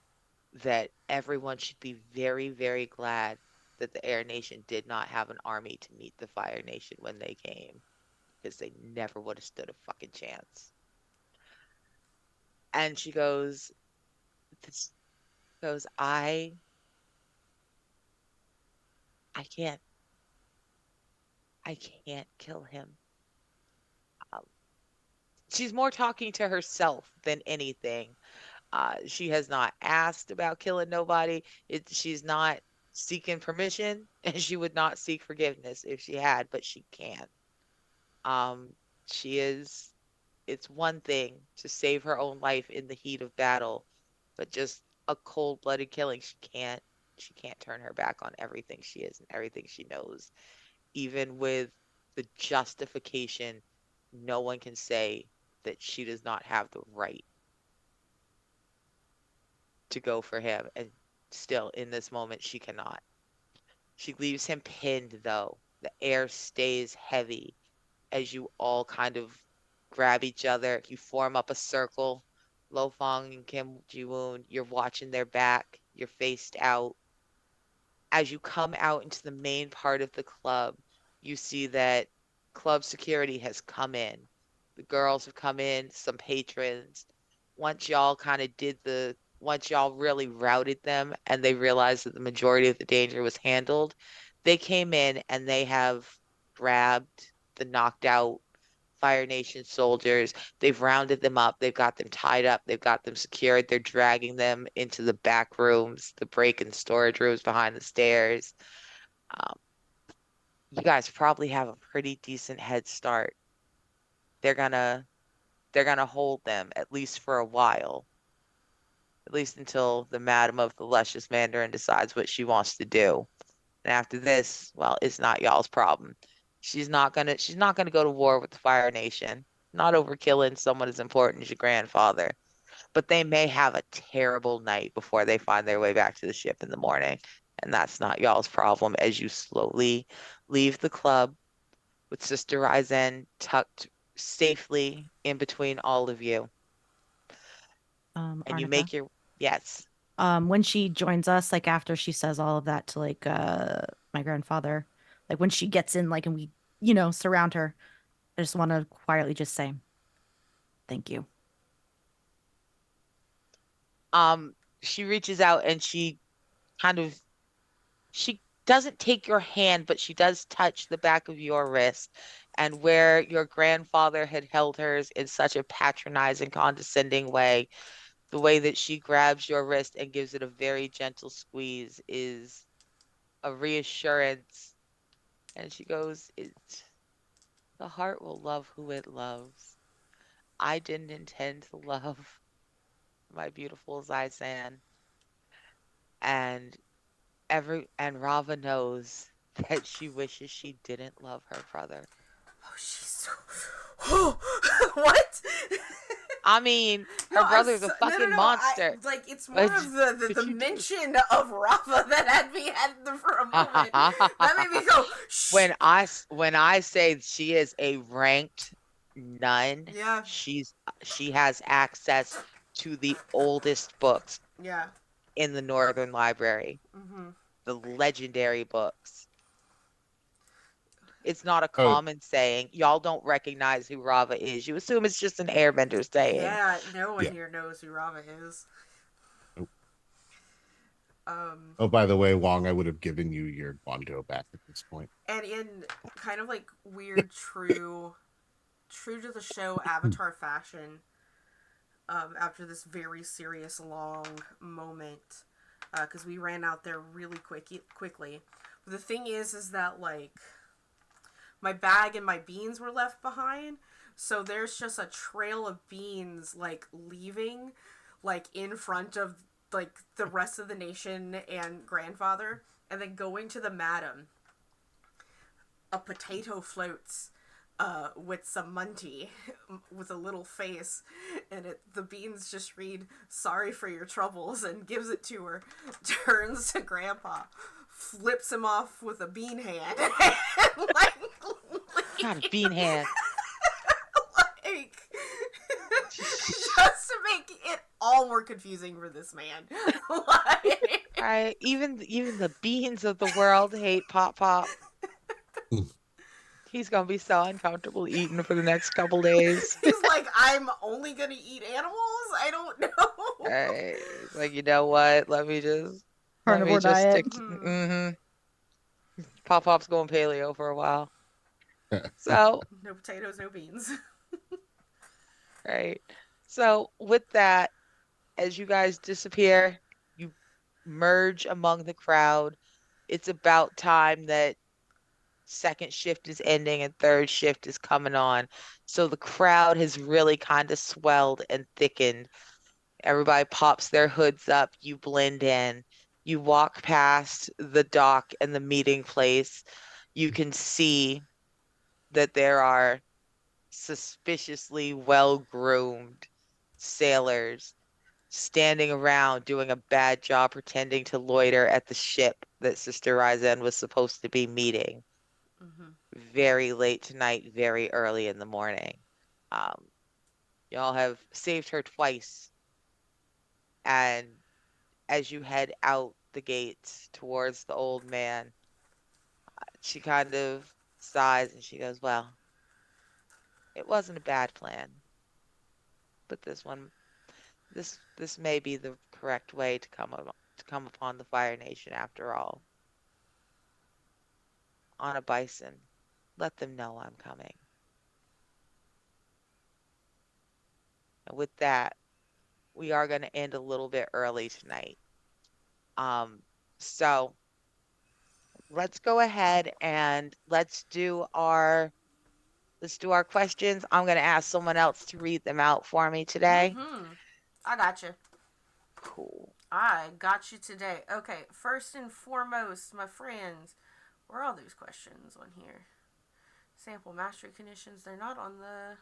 Speaker 3: that everyone should be very, very glad that the Air Nation did not have an army to meet the Fire Nation when they came, because they never would have stood a fucking chance. And she goes, I, I can't. I can't kill him. Um, she's more talking to herself than anything. She has not asked about killing nobody. She's not seeking permission, and she would not seek forgiveness if she had, but she can't. Um, she is. It's one thing to save her own life in the heat of battle, but just a cold-blooded killing, she can't. She can't turn her back on everything she is and everything she knows, even with the justification. No one can say that she does not have the right to go for him, and still in this moment she cannot. She leaves him pinned though. The air stays heavy as you all kind of grab each other. You form up a circle. Lo Fong and Kim Ji-woon, you're watching their back. You're faced out. As you come out into the main part of the club, you see that club security has come in. The girls have come in, some patrons. Once y'all really routed them and they realized that the majority of the danger was handled, they came in and they have grabbed the knocked out Fire Nation soldiers. They've rounded them up. They've got them tied up. They've got them secured. They're dragging them into the back rooms, the break and storage rooms behind the stairs. Um, you guys probably have a pretty decent head start. They're gonna they're gonna hold them at least for a while, at least until the Madam of the Luscious Mandarin decides what she wants to do. And after this, well, it's not y'all's problem. She's not gonna go to war with the Fire Nation. Not over killing someone as important as your grandfather. But they may have a terrible night before they find their way back to the ship in the morning. And that's not y'all's problem as you slowly leave the club with Sister Ryzen tucked safely in between all of you. And you
Speaker 2: Arnica.
Speaker 3: make your, yes.
Speaker 2: When she joins us, like after she says all of that to like my grandfather, like when she gets in, like and we, surround her, I just want to quietly just say, thank you.
Speaker 3: She reaches out and kind of she doesn't take your hand, but she does touch the back of your wrist. And where your grandfather had held hers in such a patronizing, condescending way, the way that she grabs your wrist and gives it a very gentle squeeze is a reassurance. And she goes, the heart will love who it loves. I didn't intend to love my beautiful Zai-san. And and Rava knows that she wishes she didn't love her brother.
Speaker 1: Oh, she's so. What?
Speaker 3: I mean,
Speaker 1: No,
Speaker 3: her brother's a
Speaker 1: no,
Speaker 3: fucking
Speaker 1: no.
Speaker 3: monster.
Speaker 1: It's more of the mention of Rafa that had me had for a moment. That made me go. Shh.
Speaker 3: When I say she is a ranked nun,
Speaker 1: Yeah.
Speaker 3: she has access to the oldest books
Speaker 1: Yeah.
Speaker 3: in the Northern Library,
Speaker 1: Mm-hmm.
Speaker 3: the legendary books. It's not a
Speaker 4: Oh,
Speaker 3: common saying. Y'all don't recognize who Rava is. You assume it's just an airbender saying.
Speaker 1: Yeah, no one
Speaker 4: yeah.
Speaker 1: here knows who Rava is.
Speaker 4: Oh,
Speaker 1: Um,
Speaker 4: oh, by the way, Wong, I would have given you your Bondo back at this point.
Speaker 1: and in kind of like weird, true to the show Avatar fashion, after this very serious long moment, because we ran out there really quickly. But the thing is that like my bag and my beans were left behind, so there's just a trail of beans like leaving, like in front of like the rest of the nation and grandfather, and then going to the madam. A potato floats with some munty with a little face, and the beans just read "Sorry for your troubles" and gives it to her. Turns to Grandpa, flips him off with a bean hand, and
Speaker 3: Not a bean hand.
Speaker 1: like just to make it all more confusing for this man.
Speaker 3: Even the beans of the world hate Pop Pop. He's gonna be so uncomfortable eating for the next couple days.
Speaker 1: He's like, I'm only gonna eat animals? I don't know.
Speaker 3: He's like, you know what? Let me just
Speaker 2: Carnivore diet.
Speaker 3: stick. Mm-hmm. Pop Pop's going paleo for a while. So,
Speaker 1: No potatoes, no beans.
Speaker 3: right. So, with that, as you guys disappear, you merge among the crowd. It's about time that second shift is ending and third shift is coming on. So the crowd has really kind of swelled and thickened. Everybody pops their hoods up. You blend in. You walk past the dock and the meeting place. You can see that there are suspiciously well-groomed sailors standing around doing a bad job pretending to loiter at the ship that Sister Ryzen was supposed to be meeting
Speaker 1: Mm-hmm.
Speaker 3: very late tonight, very early in the morning. Um, y'all have saved her twice, and as you head out the gates towards the old man, she kind of sighs and she goes, "Well, it wasn't a bad plan, but this may be the correct way to come upon the Fire Nation after all. On a bison, let them know I'm coming." And with that, we are going to end a little bit early tonight. Um, so let's go ahead and let's do our questions. I'm going to ask someone else to read them out for me today.
Speaker 1: Mm-hmm. I got you.
Speaker 3: Cool.
Speaker 1: I got you today. Okay, first and foremost, my friends, where are all these questions on here? Sample mastery conditions. They're not on the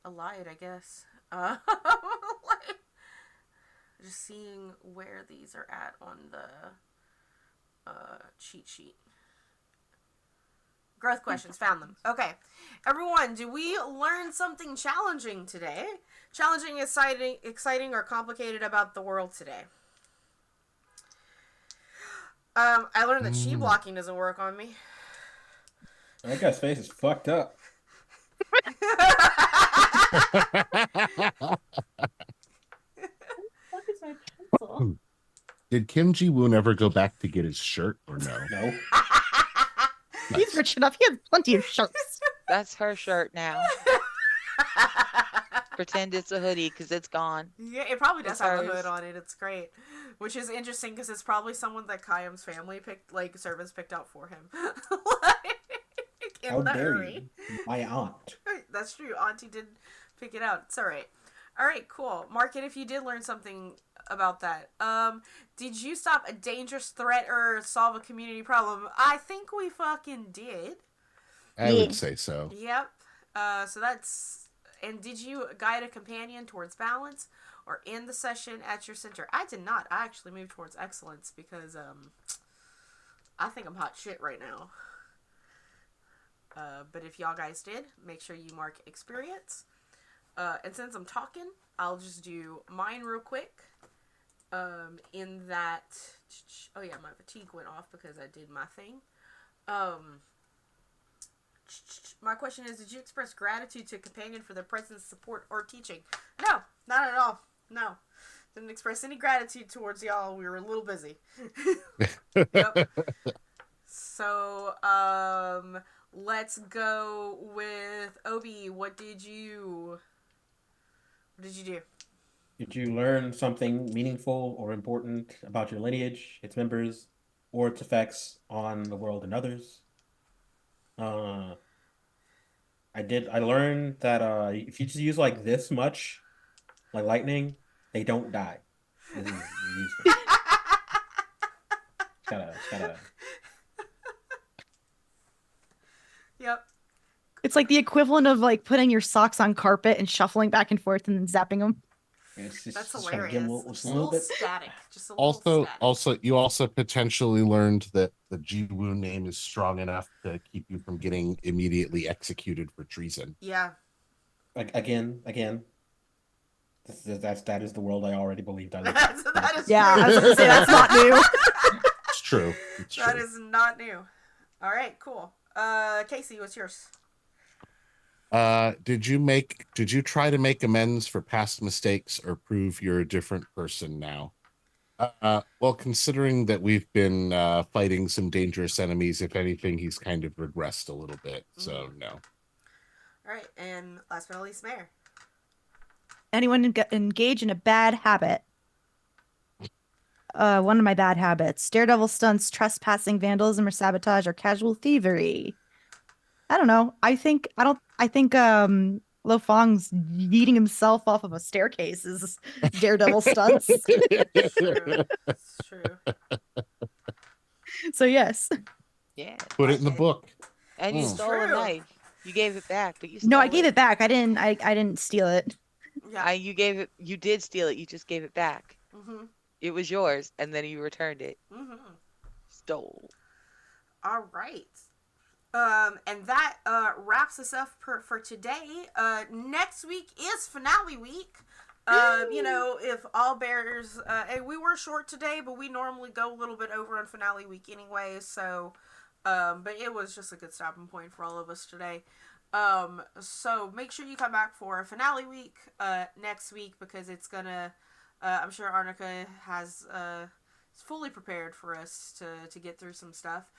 Speaker 1: Allied, I guess. Like, just seeing where these are at on the cheat sheet. Growth questions, found them. Okay. Everyone, do we learn something challenging today? Challenging, exciting, or complicated about the world today? I learned that chi blocking doesn't work on me.
Speaker 5: That guy's face is fucked up.
Speaker 2: What is my pencil?
Speaker 4: Did Kim Ji-woon ever go back to get his shirt or no?
Speaker 5: No.
Speaker 2: He's rich enough. He has plenty of shirts.
Speaker 3: That's her shirt now. Pretend it's a hoodie because it's gone.
Speaker 1: Yeah, it probably does
Speaker 3: It's
Speaker 1: have a
Speaker 3: hers.
Speaker 1: hood on it. It's great. Which is interesting because it's probably someone that Kayam's family servants picked out for him. In
Speaker 5: How
Speaker 1: the
Speaker 5: dare
Speaker 1: hurry.
Speaker 5: you? My aunt.
Speaker 1: That's true. Auntie did pick it out. It's alright. Alright, cool. Mark it if you did learn something about that. Did you stop a dangerous threat or solve a community problem? I think we fucking did.
Speaker 4: I would say so.
Speaker 1: Yep. So that's... And did you guide a companion towards balance or end the session at your center? I did not. I actually moved towards excellence because I think I'm hot shit right now. But if y'all guys did, make sure you mark experience. And since I'm talking, I'll just do mine real quick. In that... Oh yeah, my fatigue went off because I did my thing. My question is, did you express gratitude to a companion for their presence, support, or teaching? No, not at all. No. Didn't express any gratitude towards y'all. We were a little busy. Yep. So, let's go with Obi. What did you do?
Speaker 5: Did you learn something meaningful or important about your lineage, its members, or its effects on the world and others? I learned that if you just use like this much, like lightning, they don't die. This is useful. Just gotta.
Speaker 1: Yep.
Speaker 2: It's like the equivalent of like putting your socks on carpet and shuffling back and forth and then zapping them.
Speaker 5: It's
Speaker 1: That's
Speaker 5: just gotta give 'em
Speaker 1: hilarious. Just a
Speaker 5: little
Speaker 1: little
Speaker 5: bit.
Speaker 1: static. Just a little static.
Speaker 4: You also potentially learned that the Ji-woon name is strong enough to keep you from getting immediately executed for treason.
Speaker 1: Yeah.
Speaker 5: Again. That is the world I already believed I lived in.
Speaker 1: That is
Speaker 2: Yeah,
Speaker 1: true.
Speaker 2: I was going to say that's not new.
Speaker 4: It's true.
Speaker 1: That is not new. All right, cool. Casey, what's yours?
Speaker 4: Did you try to make amends for past mistakes or prove you're a different person now? Well, considering that we've been fighting some dangerous enemies, if anything, he's kind of regressed a little bit. So
Speaker 1: Mm-hmm.
Speaker 4: no.
Speaker 1: All right, and last but not least, Mayor.
Speaker 2: Anyone engage in a bad habit? One of my bad habits: daredevil stunts, trespassing, vandalism, or sabotage, or casual thievery. I don't know. I think Lo Fong's yeeting himself off of a staircase is daredevil stunts.
Speaker 1: It's true. It's true.
Speaker 2: So yes.
Speaker 3: Yeah.
Speaker 4: Put it in the
Speaker 1: Okay.
Speaker 4: book.
Speaker 3: And you
Speaker 1: It's
Speaker 4: Mm.
Speaker 3: stole a
Speaker 1: true.
Speaker 3: knife. You gave it back, but you
Speaker 2: No, I
Speaker 3: stole
Speaker 2: gave
Speaker 3: it.
Speaker 2: it back. I didn't steal it.
Speaker 1: Yeah.
Speaker 3: You gave it. You did steal it. You just gave it back.
Speaker 1: Mm-hmm.
Speaker 3: It was yours, and then you returned it.
Speaker 1: Mm-hmm.
Speaker 3: Stole.
Speaker 1: All right. And that wraps us up for today. Next week is finale week. You know, if all bears, and we were short today, but we normally go a little bit over on finale week anyway. So, but it was just a good stopping point for all of us today. So make sure you come back for finale week next week because it's gonna. I'm sure Arnica has is fully prepared for us to get through some stuff.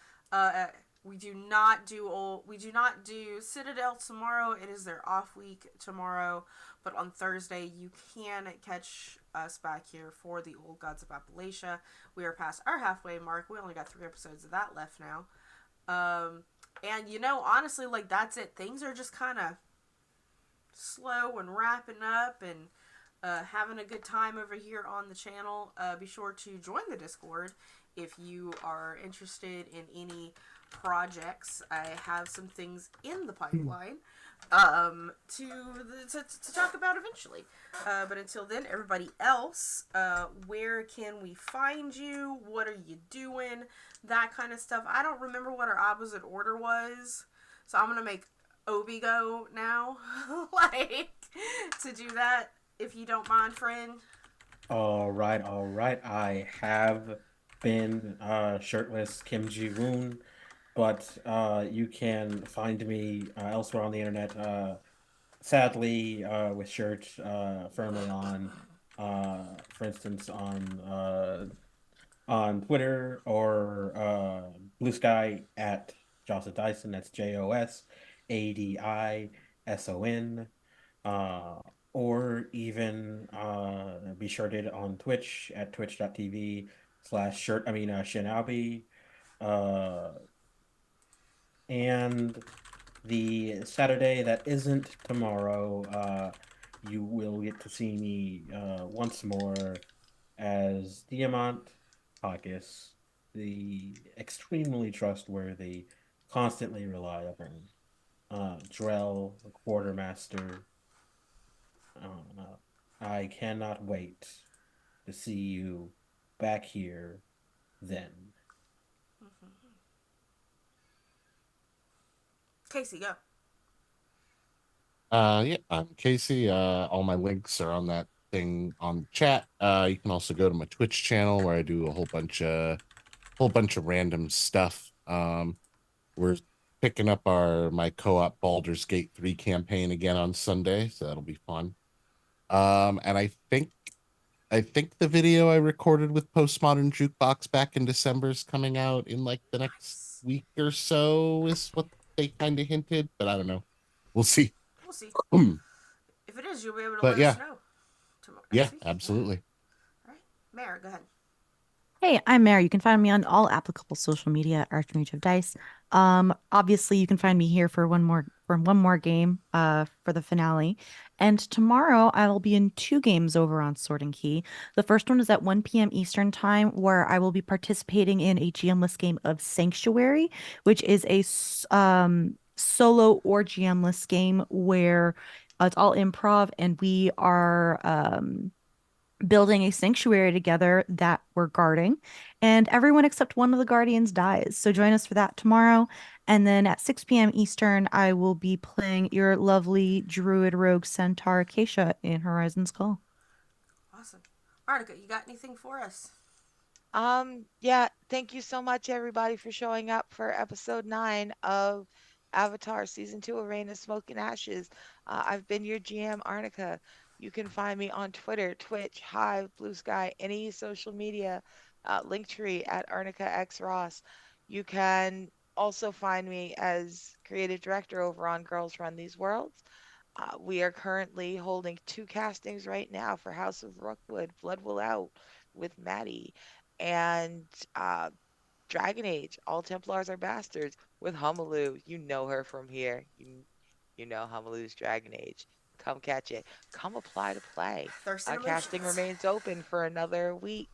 Speaker 1: We do not do Citadel tomorrow. It is their off week tomorrow, but on Thursday you can catch us back here for the Old Gods of Appalachia. We are past our halfway mark. We only got 3 episodes of that left now. And you know, honestly, like that's it. Things are just kind of slow and wrapping up and having a good time over here on the channel. Be sure to join the Discord if you are interested in any projects. I have some things in the pipeline to talk about eventually. But until then, everybody else, where can we find you? What are you doing? That kind of stuff. I don't remember what our opposite order was, so I'm gonna make Obi go now, like to do that if you don't mind, friend.
Speaker 5: All right, all right. I have been shirtless Kim Ji Woon, but you can find me elsewhere on the internet. Sadly, with shirt firmly on. For instance, on Twitter or Blue Sky at Jocelyn Dyson. That's JOSADISON. Uh, or even be shirted on Twitch at twitch.tv/shirt, Shinabi. Uh, and the Saturday that isn't tomorrow, you will get to see me once more as Diamant Hakis, the extremely trustworthy, constantly reliable Drell Quartermaster. I cannot wait to see you back here then.
Speaker 1: Mm-hmm. Casey, go.
Speaker 4: Yeah, I'm Casey. All my links are on that thing on the chat. You can also go to my Twitch channel where I do a whole bunch of random stuff. We're picking up my co-op Baldur's Gate 3 campaign again on Sunday, so that'll be fun. And I think the video I recorded with Postmodern Jukebox back in December is coming out in like the next
Speaker 1: Nice.
Speaker 4: week or so, is what they kind of hinted, but I don't know. We'll see.
Speaker 1: We'll see.
Speaker 4: But
Speaker 1: If it is, you'll be able to let us
Speaker 4: yeah,
Speaker 1: know tomorrow
Speaker 4: yeah,
Speaker 1: next week. Yeah.
Speaker 4: absolutely.
Speaker 1: All right, Mara, go ahead.
Speaker 2: Hey, I'm Mary. You can find me on all applicable social media, Archmage of Dice. Obviously you can find me here for one more game, for the finale. And tomorrow I will be in 2 games over on Sword and Key. The first one is at 1 p.m. Eastern time, where I will be participating in a GM-less game of Sanctuary, which is a solo or GM-less game where it's all improv and we are building a sanctuary together that we're guarding, and everyone except one of the guardians dies. So join us for that tomorrow. And then at 6 p.m. Eastern, I will be playing your lovely druid rogue centaur Acacia in Horizon's Call.
Speaker 1: Awesome. Arnica, you got anything for us?
Speaker 3: Yeah, thank you so much, everybody, for showing up for episode 9 of Avatar Season 2 of Rain of Smoke and Ashes. I've been your GM, Arnica. You can find me on Twitter, Twitch, Hive, Blue Sky, any social media, Linktree at Arnica X Ross. You can also find me as creative director over on Girls Run These Worlds. We are currently holding 2 castings right now for House of Rookwood, Blood Will Out with Maddie, and uh, Dragon Age, All Templars Are Bastards with Humaloo. You know her from here. You know Humaloo's Dragon Age. Come catch it. Come apply to play.
Speaker 1: Thirst and
Speaker 3: Casting
Speaker 1: emotions.
Speaker 3: remains open for another week.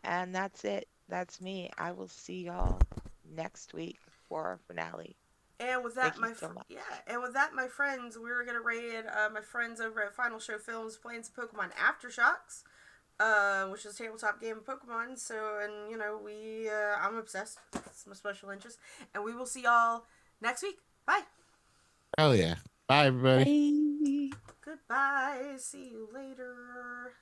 Speaker 3: And that's it. That's me. I will see y'all next week for our finale.
Speaker 1: And with that,
Speaker 3: Thank you so much.
Speaker 1: and with that, my friends, we're gonna raid my friends over at Final Show Films playing some Pokemon Aftershocks, which is a tabletop game of Pokemon. So, and we, I'm obsessed. It's my special interest, and we will see y'all next week. Bye.
Speaker 4: Hell yeah. Bye, everybody.
Speaker 2: Bye.
Speaker 1: Goodbye. See you later.